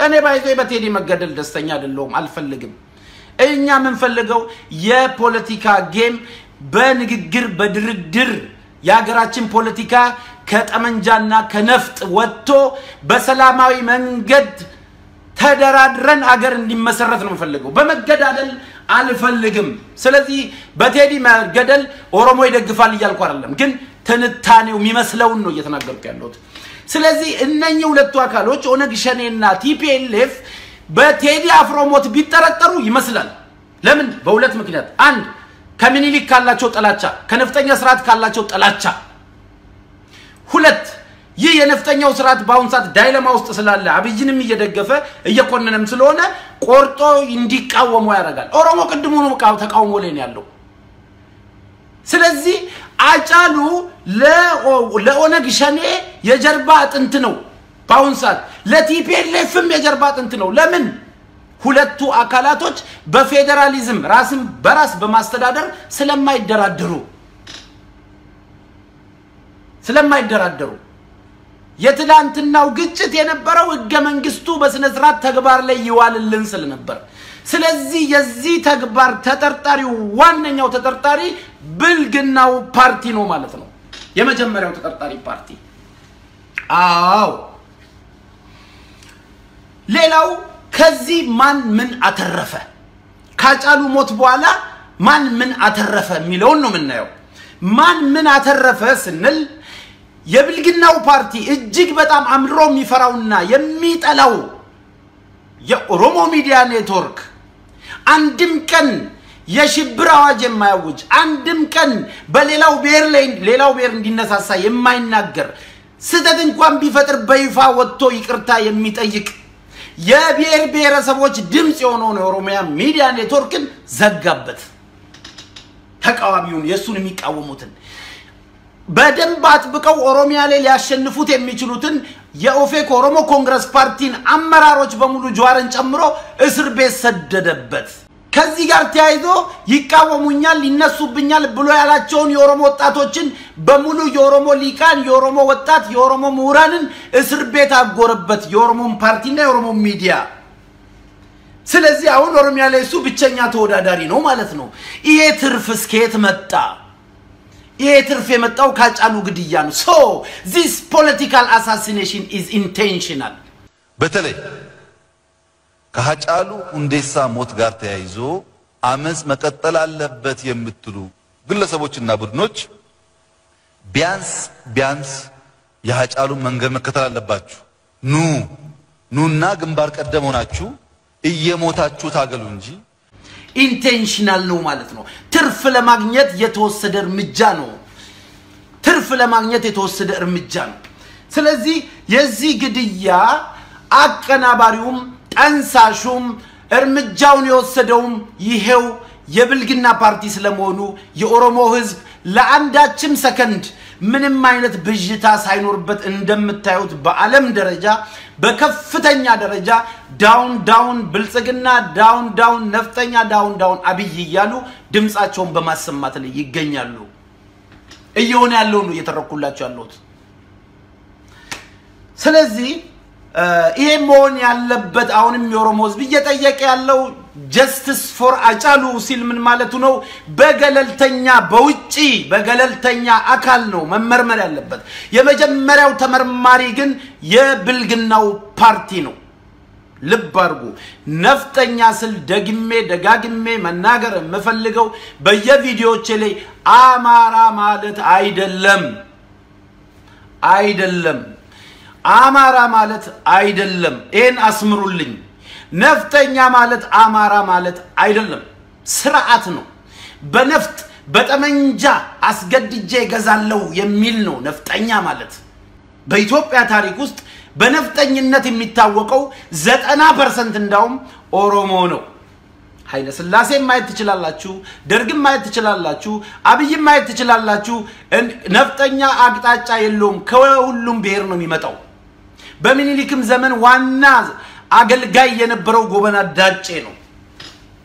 እኔ ባይዘይ በቴዲ መገደል ደስተኛ አይደለሁም አልፈልግም እኛ ምን ፈልገው የፖለቲካ ጌም በንግግር በድርድር ያገራችን ፖለቲካ ከጠመንጃና ከነፍጥ ወጥቶ በሰላማዊ መንገድ ተደራድረን አገር እንዲመሰረት ነው ፈልገው በመገዳደል አልፈልግም ስለዚህ በቴዲ መገደል ኦሮሞ ይደግፋል ይያልኩ አይደለም ግን ትንታኔው የሚመስለው ነው እየተናገርኩ ያለሁት ስለዚህ እነኚህ ሁለቱ አካሎች ኦነግ ሸኔና ቲፒኤልኤፍ በቴዲ አፍሮ ሞት ቢጠረጠሩ ይመስላል ለምን በሁለት ምክንያት አንድ ከሚኒሊክ ካላቸው ጥላቻ ከነፍጠኛ ስርዓት ካላቸው ጥላቻ ሁለት ይህ የነፍጠኛው ስርዓት ባውን ሰዓት ዳይለማ ውስጥ ስላለ አብይንም እየደገፈ እየኮነነም ስለሆነ ቆርጦ እንዲቃወሙ ያደርጋል ኦሮሞ ቅድሙኑ ተቃውሞ ላይ ነው ያለው ስለዚህ አጫሉ ለኦነግ ሸኔ የጀርባ አጥንት ነው ባውን ሰዓት ለቲፒኤልኤፍም የጀርባ አጥንት ነው ለምን ሁለቱ አካላቶች በፌደራሊዝም ራስን በራስ በማስተዳደር ስለማይደራደሩ የትላንትናው ግጭት የነበረው ህገ መንግስቱ በስነ ስርዓት ተግባር ላይ ይዋልልን ስለነበር ስለዚህ የዚህ ተግባር ተጠርጣሪው ዋነኛው ተጠርጣሪ ብልግናው ፓርቲ ነው ማለት ነው የመጀመሪያው ተጠርጣሪ ፓርቲ አዎ ሌላው ከዚህ ማን ምን አተረፈ ካጫሉ ሞት በኋላ ማን ምን አተረፈ የሚለው ነው ምናየው ማን ምን አተረፈ ስንል የብልግናው ፓርቲ እጅግ በጣም አምሮ የሚፈራውና የሚጠላው የኦሮሞ ሚዲያ ኔትወርክ አንድም ቀን የሽብር አዋጅ የማያውጅ አንድም ቀን በሌላው ብሔር ላይ ሌላው ብሔር እንዲነሳሳ የማይናገር ስህተት እንኳን ቢፈጥር በይፋ ወጥቶ ይቅርታ የሚጠይቅ የብሔር ብሔረሰቦች ድምጽ የሆነው የኦሮሚያ ሚዲያ ኔትወርክን ዘጋበት ተቃዋሚውን የሱን የሚቃወሙትን በደንብ አጥብቀው ኦሮሚያ ላይ ሊያሸንፉት የሚችሉትን የኦፌኮ ኦሮሞ ኮንግረስ ፓርቲን አመራሮች በሙሉ ጀዋርን ጨምሮ እስር ቤት ሰደደበት ከዚህ ጋር ተያይዞ ይቃወሙኛል ይነሱብኛል ብሎ ያላቸውን የኦሮሞ ወጣቶችን በሙሉ የኦሮሞ ሊቃን የኦሮሞ ወጣት የኦሮሞ ምሁራንን እስር ቤት አጎረበት የኦሮሞን ፓርቲና የኦሮሞ ሚዲያ ስለዚህ አሁን ኦሮሚያ ላይ እሱ ብቸኛ ተወዳዳሪ ነው ማለት ነው ይሄ ትርፍ እስከየት መጣ ይሄ ትርፍ የመጣው ካጫሉ ግድያ ነው so this political assassination is intentional በተለይ ከሃጫሉ ሁንዴሳ ሞት ጋር ተያይዞ አመጽ መቀጠል አለበት የምትሉ ግለሰቦችና ቡድኖች ቢያንስ የሃጫሉ መንገድ መከተል አለባችሁ ኑና ግንባር ቀደም ሆናችሁ እየሞታችሁ ታገሉ እንጂ ኢንቴንሽናል ነው ማለት ነው ትርፍ ለማግኘት የተወሰደ እርምጃ ነው ትርፍ ለማግኘት የተወሰደ እርምጃ ነው ስለዚህ የዚህ ግድያ አቀናባሪውም ጠንሳሹም እርምጃውን የወሰደውም ይሄው የብልግና ፓርቲ ስለመሆኑ የኦሮሞ ህዝብ ለአንዳችም ሰከንድ ምንም አይነት ብዥታ ሳይኖርበት እንደምታዩት በአለም ደረጃ በከፍተኛ ደረጃ ዳውን ብልጽግና ዳውን ነፍጠኛ ዳውን አብይ ይያሉ ድምጻቸውን በማሰማት ላይ ይገኛሉ እየሆነ ያለው ነው እየተረኩላችሁ ያሉት ስለዚህ ይሄ መሆን ያለበት አሁንም የኦሮሞ ህዝብ እየጠየቀ ያለው justice for አጫሉ ሲል ምን ማለቱ ነው በገለልተኛ በውጪ በገለልተኛ አካል ነው መመርመር ያለበት የመጀመሪያው ተመርማሪ ግን የብልግናው ፓርቲ ነው ልብ አድርጉ ነፍጠኛ ስል ደጋግሜ መናገር የምፈልገው በየቪዲዮዎቼ ላይ አማራ ማለት አይደለም አማራ ማለት አይደለም ኤን አስምሩልኝ ነፍጠኛ ማለት አማራ ማለት አይደለም ስርዓት ነው በነፍጥ በጠመንጃ አስገድጄ ገዛለው የሚል ነው ነፍጠኛ ማለት በኢትዮጵያ ታሪክ ውስጥ በነፍጠኝነት የሚታወቀው 90% እንዳውም ኦሮሞ ነው ኃይለ ሥላሴ ማየት ትችላላችሁ ደርግም ማየት ትችላላችሁ አብይም ማየት ትችላላችሁ ነፍጠኛ አቅጣጫ የለውም ከሁሉም ብሔር ነው የሚመጣው በሚኒሊክም ዘመን ዋና አገልጋይ የነበረው ጎበና ዳጬ ነው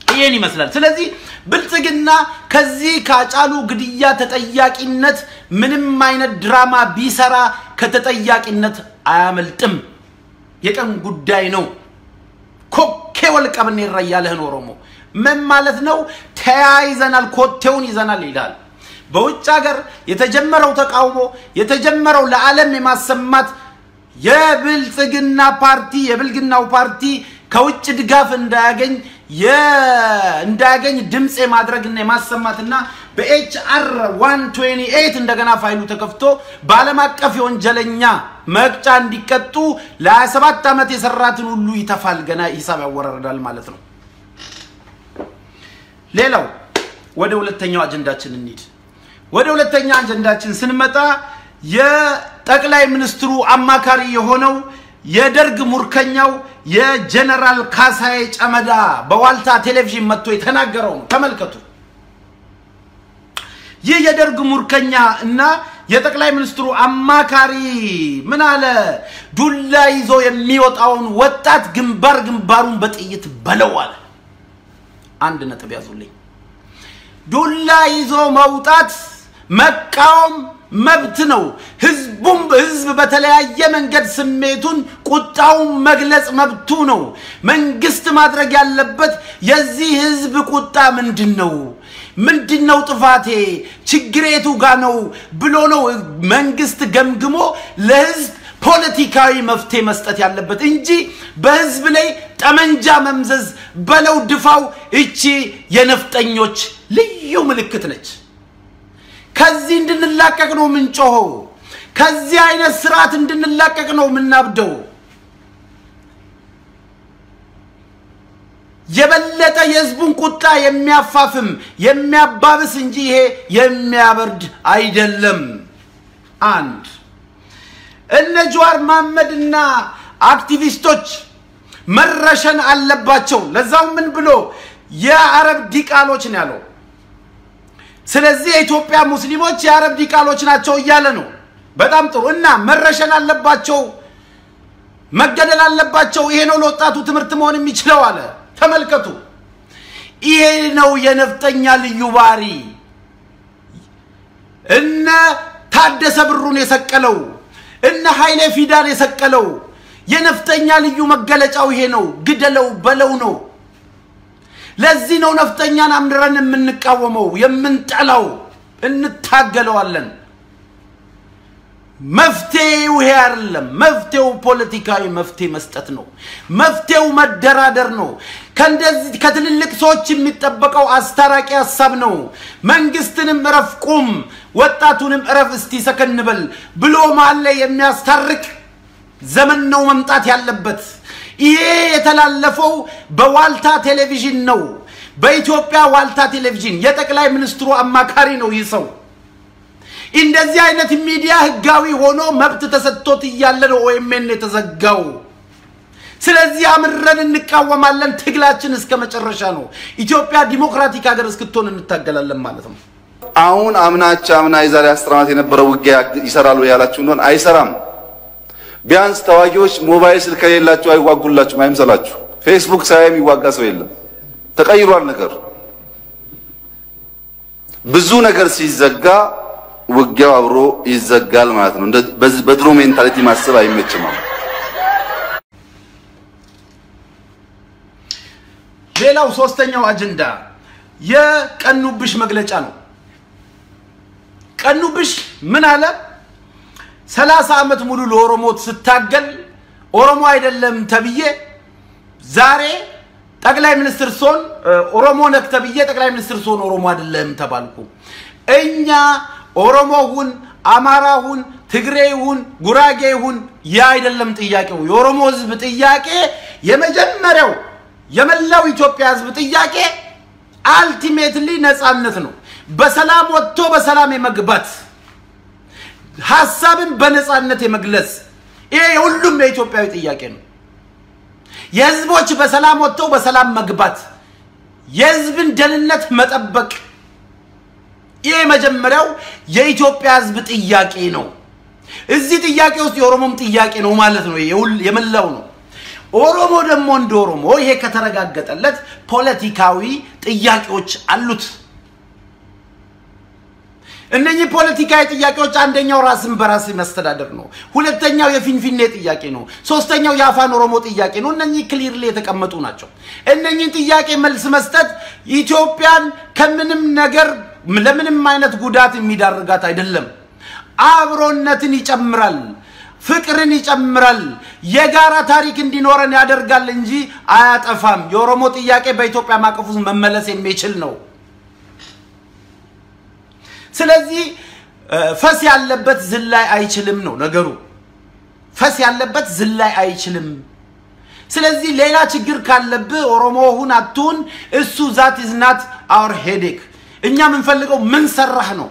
ይሄን ይመስላል ስለዚህ ብልጽግና ከዚህ ካጫሉ ግድያ ተጠያቂነት ምንም አይነት ድራማ ቢሰራ ከተጠያቂነት አያመልጥም የቀን ጉዳይ ነው ኮኬ ወልቀብን ይራያለህ ኦሮሞ ምን ማለት ነው ተያይዘናል ኮቴውን ይዘናል ይላል በውጭ ሀገር የተጀመረው ተቃውሞ የተጀመረው ለዓለም የማሰማት የብልጽግና ፓርቲ የብልግናው ፓርቲ ከውጭ ድጋፍ እንዳያገኝ ድምጽ የማድረግና የማሰማትና በኤችአር 128 እንደገና ፋይሉ ተከፍቶ በዓለም አቀፍ የወንጀለኛ መቅጫ እንዲቀጡ ለ27 ዓመት የሰራትን ሁሉ ይተፋል ገና ሂሳብ ያወራረዳል ማለት ነው ሌላው ወደ ሁለተኛው አጀንዳችን እንሂድ ወደ ሁለተኛው አጀንዳችን ስንመጣ የጠቅላይ ሚኒስትሩ አማካሪ የሆነው የደርግ ሙርከኛው የጀነራል ካሳዬ ጨመዳ በዋልታ ቴሌቪዥን መጥቶ የተናገረው ነው ተመልከቱ ይህ የደርግ ሙርከኛ እና የጠቅላይ ሚኒስትሩ አማካሪ ምን አለ ዱላ ይዞ የሚወጣውን ወጣት ግንባሩን በጥይት በለው አለ አንድ ነጥብ ያዙልኝ ዱላ ይዞ መውጣት መቃወም መብት ነው ህዝብ በተለያየ መንገድ ስሜቱን ቁጣውን መግለጽ መብቱ ነው መንግስት ማድረግ ያለበት የዚህ ህዝብ ቁጣ ምንድነው ጥፋቴ ችግሬቱ ጋር ነው ብሎ ነው መንግስት ገምግሞ ለህዝብ ፖለቲካዊ መፍትሄ መስጠት ያለበት እንጂ በህዝብ ላይ ጠመንጃ መምዘዝ በለው ድፋው እቺ የነፍጠኞች ልዩ ምልክት ነች ከዚህ እንድንላቀቅ ነው ምንጮኸው ከዚህ አይነት ስርዓት እንድንላቀቅ ነው ምናብደው የበለጠ የህዝቡን ቁጣ የሚያፋፍም የሚያባብስ እንጂ ይሄ የሚያበርድ አይደለም። አንድ እነ ጀዋር መሐመድና አክቲቪስቶች መረሸን አለባቸው። ለዛው ምን ብሎ የአረብ ዲቃሎች ነው ያለው። ስለዚህ የኢትዮጵያ ሙስሊሞች የአረብ ዲቃሎች ናቸው እያለ ነው። በጣም ጥሩ እና መረሸን አለባቸው መገደል አለባቸው። ይሄ ነው ለወጣቱ ትምህርት መሆን የሚችለው አለ። ተመልከቱ ይሄ ነው የነፍጠኛ ልዩ ባህሪ። እነ ታደሰ ብሩን የሰቀለው እነ ኃይሌ ፊዳን የሰቀለው የነፍጠኛ ልዩ መገለጫው ይሄ ነው። ግደለው በለው ነው። ለዚህ ነው ነፍጠኛን አምድረን የምንቃወመው የምንጠላው እንታገለዋለን። መፍትሄው ይሄ አይደለም። መፍትሄው ፖለቲካዊ መፍትሄ መስጠት ነው። መፍትሄው መደራደር ነው። ከእንደዚህ ከትልልቅ ሰዎች የሚጠበቀው አስታራቂ ሐሳብ ነው። መንግስትንም ረፍቁም ወጣቱንም ረፍ እስቲ ሰከንበል ብሎ ማለ የሚያስታርቅ ዘመን ነው መምጣት ያለበት። ይሄ የተላለፈው በዋልታ ቴሌቪዥን ነው። በኢትዮጵያ ዋልታ ቴሌቪዥን የጠቅላይ ሚኒስትሩ አማካሪ ነው ይሰው። እንደዚህ አይነት ሚዲያ ህጋዊ ሆኖ መብት ተሰጥቶት ይያለ ነው ኦኤምኤን የተዘጋው። ስለዚህ አምረን እንቃወማለን። ትግላችን እስከ መጨረሻ ነው። ኢትዮጵያ ዲሞክራቲክ ሀገር እስክትሆን እንታገላለን ማለት ነው። አሁን አምና የዛሬ 10 ዓመት የነበረው ውጊያ ይሰራሉ ያላችሁ እንደሆነ አይሰራም። ቢያንስ ተዋጊዎች ሞባይል ስልክ ከሌላችሁ አይዋጉላችሁም አይምሰላችሁ። ፌስቡክ ሳይም ይዋጋ ሰው የለም። ተቀይሯል ነገር። ብዙ ነገር ሲዘጋ ውጊያው አብሮ ይዘጋል ማለት ነው። በድሮ ሜንታሊቲ ማሰብ አይመችም። ሌላው ሶስተኛው አጀንዳ የቀኑብሽ መግለጫ ነው። ቀኑብሽ ምን አለ? 30 ዓመት ሙሉ ለኦሮሞ ስታገል ኦሮሞ አይደለም ተብዬ ዛሬ ጠቅላይ ሚኒስትር ሶን ኦሮሞ ነክ ተብዬ ጠቅላይ ሚኒስትር ሶን ኦሮሞ አይደለም ተባልኩ። እኛ ኦሮሞውን አማራውን ትግሬውን ጉራጌውን ያ አይደለም ጥያቄው። የኦሮሞ ህዝብ ጥያቄ የመጀመሪያው የመላው ኢትዮጵያ ህዝብ ጥያቄ አልቲሜትሊ ነፃነት ነው። በሰላም ወጥቶ በሰላም የመግባት ሐሳብን በነፃነት የመግለጽ ይሄ ሁሉም የኢትዮጵያዊ ጥያቄ ነው። የህዝቦች በሰላም ወጥቶ በሰላም መግባት የህዝብን ደህንነት መጠበቅ ይሄ መጀመሪያው የኢትዮጵያ ህዝብ ጥያቄ ነው። እዚህ ጥያቄ ውስጥ የኦሮሞም ጥያቄ ነው ማለት ነው። የመላው ነው። ኦሮሞ ደግሞ እንደ ኦሮሞ ይሄ ከተረጋገጠለት ፖለቲካዊ ጥያቄዎች አሉት። እነኚህ ፖለቲካዊ ጥያቄዎች አንደኛው ራስን በራስ መስተዳደር ነው። ሁለተኛው የፊንፊኔ ጥያቄ ነው። ሶስተኛው የአፋን ኦሮሞ ጥያቄ ነው። እነኚህ ክሊርሊ የተቀመጡ ናቸው። እነኚህ ጥያቄ መልስ መስጠት ኢትዮጵያን ከምንም ነገር ለምንም አይነት ጉዳት የሚዳርጋት አይደለም። አብሮነትን ይጨምራል፣ ፍቅርን ይጨምራል፣ የጋራ ታሪክ እንዲኖረን ያደርጋል እንጂ አያጠፋም። የኦሮሞ ጥያቄ በኢትዮጵያ ማቀፍ ውስጥ መመለስ የሚችል ነው። ስለዚህ ፈስ ያለበት ዝላይ አይችልም ነው ነገሩ። ፈስ ያለበት ዝላይ አይችልም። ስለዚህ ሌላ ችግር ካለብህ ኦሮሞውን አትሁን እሱ ዛት is not our headache። እኛ የምንፈልገው ምን ሰራህ ነው፣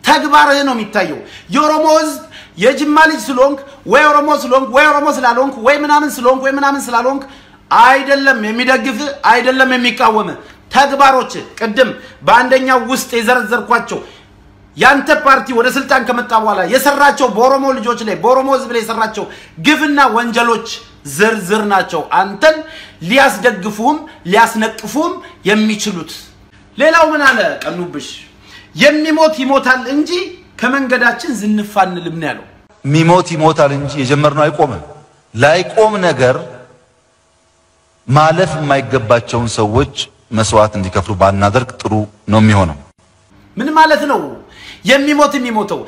ተግባርህ ነው የሚታየው። የኦሮሞ ህዝብ የጅማ ልጅ ስለሆንክ ወይ ኦሮሞ ስለሆንክ ወይ ኦሮሞ ስላልሆንክ ወይ ምናምን ስለሆንክ ወይ ምናምን ስላልሆንክ አይደለም የሚደግፍ አይደለም የሚቃወም። ተግባሮች ቅድም በአንደኛው ውስጥ የዘረዘርኳቸው ያንተ ፓርቲ ወደ ስልጣን ከመጣ በኋላ የሰራቸው በኦሮሞ ልጆች ላይ በኦሮሞ ህዝብ ላይ የሰራቸው ግፍና ወንጀሎች ዝርዝር ናቸው። አንተን ሊያስደግፉም ሊያስነቅፉም የሚችሉት። ሌላው ምን አለ ቀኑብሽ? የሚሞት ይሞታል እንጂ ከመንገዳችን ዝንፋንልም ነው ያለው። ሚሞት ይሞታል እንጂ የጀመርነው አይቆምም። ላይቆም ነገር ማለፍ የማይገባቸውን ሰዎች መስዋዕት እንዲከፍሉ ባናደርግ ጥሩ ነው የሚሆነው። ምን ማለት ነው? የሚሞተው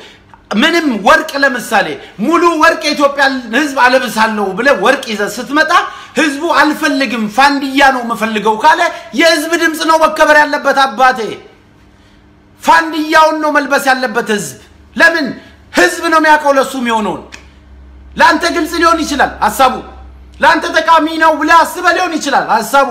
ምንም ወርቅ ለምሳሌ ሙሉ ወርቅ የኢትዮጵያ ህዝብ አለብሳለሁ ብለ ወርቅ ይዘህ ስትመጣ ህዝቡ አልፈልግም ፋንዲያ ነው መፈልገው ካለ የህዝብ ድምጽ ነው መከበር ያለበት። አባቴ ፋንዲያውን ነው መልበስ ያለበት ህዝብ። ለምን ህዝብ ነው የሚያውቀው ለሱ የሚሆነው። ላንተ ግልጽ ሊሆን ይችላል ሐሳቡ፣ ላንተ ተቃሚ ነው ብለ አስበ ሊሆን ይችላል ሐሳቡ።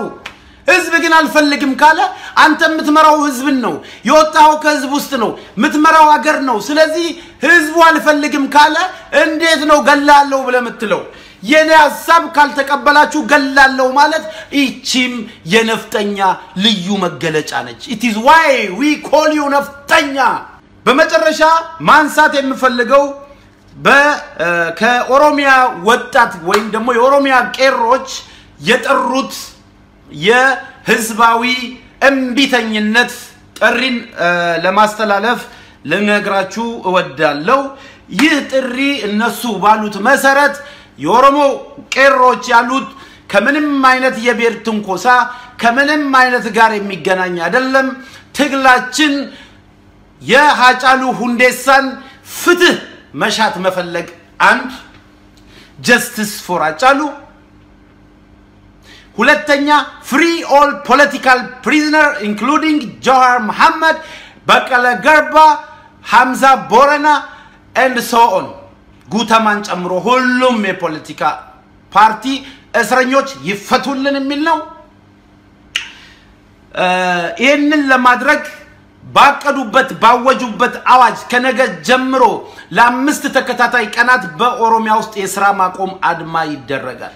ህዝብ ግን አልፈልግም ካለ አንተ የምትመራው ህዝብን ነው የወጣው ከህዝብ ውስጥ ነው የምትመራው ሀገር ነው ስለዚህ ህዝቡ አልፈልግም ካለ እንዴት ነው ገላለው ብለ የምትለው የኔ ሐሳብ ካልተቀበላችሁ ገላለው ማለት እቺም የነፍጠኛ ልዩ መገለጫ ነች it is why we call you ነፍጠኛ በመጨረሻ ማንሳት የምፈልገው ከኦሮሚያ ወጣት ወይም ደግሞ የኦሮሚያ ቄሮች የጠሩት የህዝባዊ እምቢተኝነት ጥሪን ለማስተላለፍ ለነግራችሁ እወዳለሁ ይህ ጥሪ እነሱ ባሉት መሰረት የኦሮሞ ቄሮች ያሉት ከምንም አይነት የብሔር ትንኮሳ ከምንም አይነት ጋር የሚገናኝ አይደለም ትግላችን የሃጫሉ ሁንዴሳን ፍትህ መሻት መፈለግ አንድ justice for ሃጫሉ ሁለተኛ free all political prisoner including Jawhar Mohammed Bakala Garba Hamza Borana and so on ጉተማን ጨምሮ ሁሉም የፖለቲካ ፓርቲ እስረኞች ይፈቱልን የሚል ነው ይሄንን ለማድረግ ባቀዱበት ባወጁበት አዋጅ ከነገ ጀምሮ ለአምስት ተከታታይ ቀናት በኦሮሚያ ውስጥ የሥራ ማቆም አድማ ይደረጋል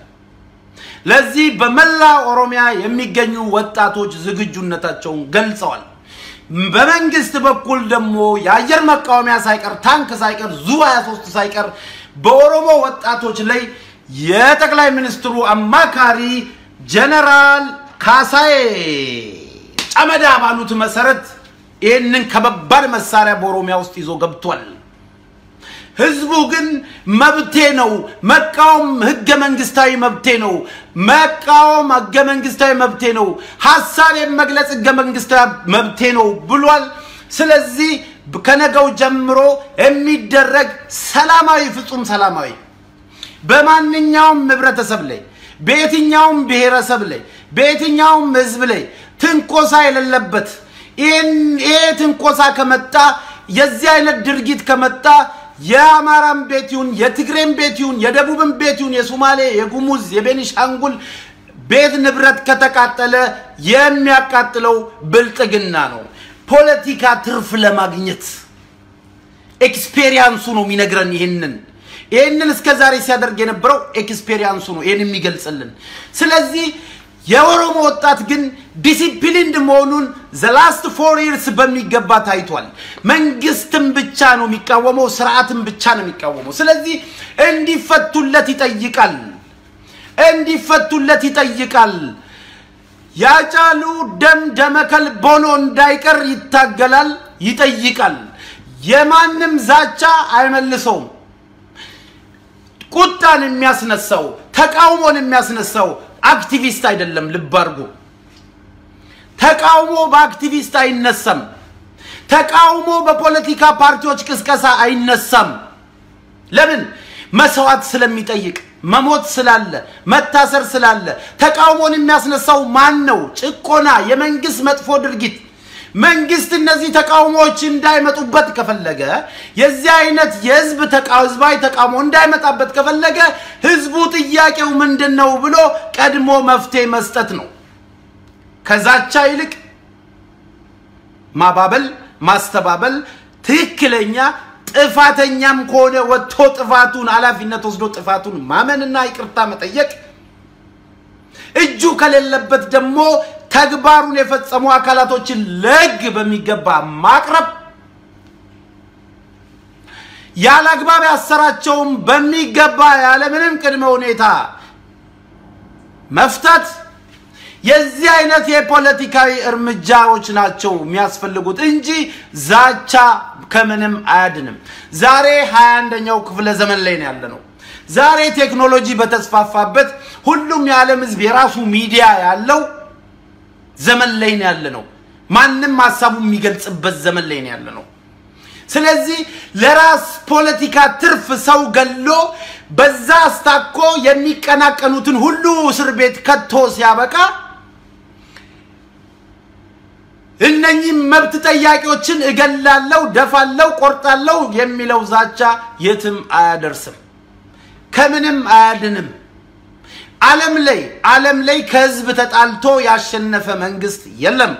ለዚህ በመላ ኦሮሚያ የሚገኙ ወጣቶች ዝግጁነታቸውን ገልጸዋል በመንግስት በኩል ደግሞ የአየር መቃወሚያ ሳይቀር ታንክ ሳይቀር ዙ 23 ሳይቀር በኦሮሞ ወጣቶች ላይ የጠቅላይ ሚኒስትሩ አማካሪ ጀነራል ካሳዬ ጨመዳ ባሉት መሰረት ይሄንን ከበባድ መሳሪያ በኦሮሚያ ውስጥ ይዞ ገብቷል ህዝቡ ግን መብቴ ነው መቃወም ህገ መንግስታዊ መብቴ ነው መቃወም ህገ መንግስታዊ መብቴ ነው ሐሳብ የመግለጽ ህገ መንግስታዊ መብቴ ነው ብሏል ስለዚህ ከነገው ጀምሮ የሚደረግ ሰላማዊ ፍጹም ሰላማዊ በማንኛውም ህብረተሰብ ላይ በየትኛውም ብሔረሰብ ላይ በየትኛውም ህዝብ ላይ ትንኮሳ የሌለበት ይሄ ትንኮሳ ከመጣ የዚህ አይነት ድርጊት ከመጣ የአማራም ቤቱን የትግሬም ቤቱን የደቡብም ቤቱን የሶማሌ የጉሙዝ የቤኒሻንጉል ቤት ንብረት ከተቃጠለ የሚያቃጥለው ብልጥግና ነው ፖለቲካ ትርፍ ለማግኘት ኤክስፒሪየንሱ ነው የሚነግረን ይሄንን እስከዛሬ ሲያደርግ የነበረው ኤክስፒሪየንሱ ነው ይሄን የሚገልጽልን ስለዚህ የኦሮሞ ወጣት ግን ዲሲፕሊንድ መሆኑን the last 4 years በሚገባ ታይቷል መንግስትም ብቻ ነው የሚቃወመው ስርዓትም ብቻ ነው የሚቃወመው ስለዚህ እንዲፈቱለት ይጠይቃል ያጫሉ ደመከል ቦኖ እንዳይቀር ይታገላል ይጠይቃል የማንም ዛቻ አይመልሰውም ቁጣን የሚያስነሳው ተቃውሞን የሚያስነሳው አክቲቪስት አይደለም ልባርጉ ተቃውሞ በአክቲቪስት አይነሳም ተቃውሞ በፖለቲካ ፓርቲዎች ቅስቀሳ አይነሳም ለምን መስዋዕት ስለሚጠይቅ መሞት ስላለ መታሰር ስላለ ተቃውሞን የሚያስነሳው ማን ነው ጭቆና የመንግስት መጥፎ ድርጊት መንግስት እነዚህ ተቃውሞዎች እንዳይመጡበት ከፈለገ የዚህ አይነት የህዝብ ህዝባዊ ተቃውሞ እንዳይመጣበት ከፈለገ ህዝቡ ጥያቄው ምንድነው ብሎ ቀድሞ መፍትሄ መስጠት ነው ከዛቻ ይልቅ ማባበል ማስተባበል ትክክለኛ ጥፋተኛም ከሆነ ወጥቶ ጥፋቱን ኃላፊነት ወስዶ ጥፋቱን ማመንና ይቅርታ መጠየቅ እጁ ከሌለበት ደግሞ ተግባሩን የፈጸሙ አካላቶችን ለግ በሚገባ ማቅረብ ያላግባብ ያሰራቸውም በሚገባ ያለ ምንም ቅድመ ሁኔታ መፍታት የዚህ አይነት የፖለቲካዊ እርምጃዎች ናቸው የሚያስፈልጉት እንጂ ዛቻ ከምንም አያድንም ዛሬ 21ኛው ክፍለ ዘመን ላይ ነው ያለነው ዛሬ ቴክኖሎጂ በተስፋፋበት ሁሉም የዓለም ህዝብ የራሱ ሚዲያ ያለው ዘመን ላይ ነው ያለነው ማንንም ሐሳቡ የሚገልጽበት ዘመን ላይ ነው ያለነው ስለዚህ ለራስ ፖለቲካ ትርፍ ሰው ገሎ በዛ አስታኮ የሚቀናቀኑትን ሁሉ እስር ቤት ከቶ ሲያበቃ እነኚህ መብት ጠያቂዎችን እገላለው ደፋለው ቆርጣለው የሚለው ዛቻ የትም አያደርስም ከምንም አያድንም ዓለም ላይ ከህዝብ ተጣልቶ ያሸነፈ መንግስት የለም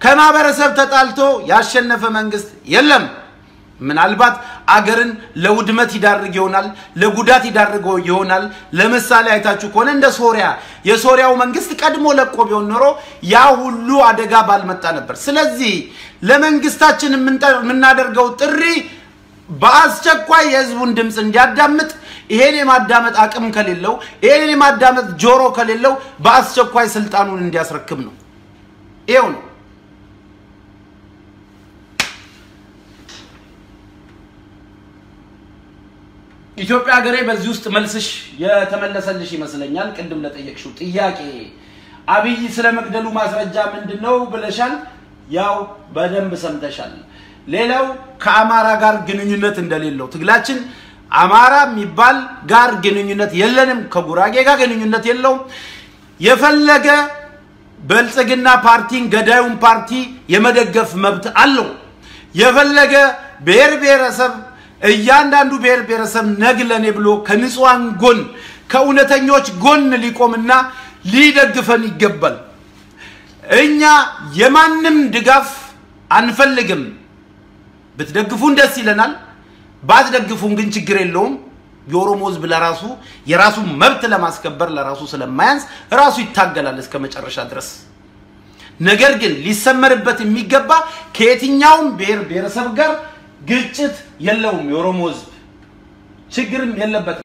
ከማህበረሰብ ተጣልቶ ያሸነፈ መንግስት የለም ምናልባት አገርን ለውድመት ይዳርግ ይሆናል ለጉዳት ይዳርግ ይሆናል ለምሳሌ አይታችሁ ከሆነ እንደ ሶሪያ የሶሪያው መንግስት ቀድሞ ለቆ ቢሆን ኖሮ ያ ሁሉ አደጋ ባልመጣ ነበር ስለዚህ ለመንግስታችን የምናደርገው ጥሪ በአስቸኳይ የህዝቡን ድምጽ እንዲያዳምጥ ይሄን የማዳመጥ አቅም ከሌለው ይሄን የማዳመጥ ጆሮ ከሌለው በአስቸኳይ ስልጣኑን እንዲያስረክብ ነው ይሄው ነው ኢትዮጵያ ሀገሬ በዚህ ውስጥ መልስሽ የተመለሰልሽ ይመስለኛል ቅድም ለጠየቅሽው ጥያቄ አብይ ስለመግደሉ ማስረጃ ምንድነው ብለሻል ያው በደንብ ሰምተሻል ሌላው ከአማራ ጋር ግንኙነት እንደሌለው ትግላችን አማራ የሚባል ጋር ግንኙነት የለንም ከጉራጌ ጋር ግንኙነት የለው የፈለገ በልጽግና ፓርቲን ገዳዩን ፓርቲ የመደገፍ መብት አለው የፈለገ ብሔረሰብ እያንዳንዱ ብሔረሰብ ነግለኔ ብሎ ከንጹሃን ጎን ከኡነተኞች ጎን ሊቆምና ሊደግፈን ይገባል እኛ የማንም ድጋፍ አንፈልግም ብትደግፉን ደስ ይለናል ባትደግፉን ግን ችግር የለውም የኦሮሞ ህዝብ ለራሱ የራሱ መብት ለማስከበር ለራሱ ስለማያንስ ራሱ ይታገላል እስከ መጨረሻ ድረስ ነገር ግን ሊሰመርበት የሚገባ ከየትኛውም ብሔረሰብ ጋር ግጭት የለውም የኦሮሞ ህዝብ ችግርም የለበት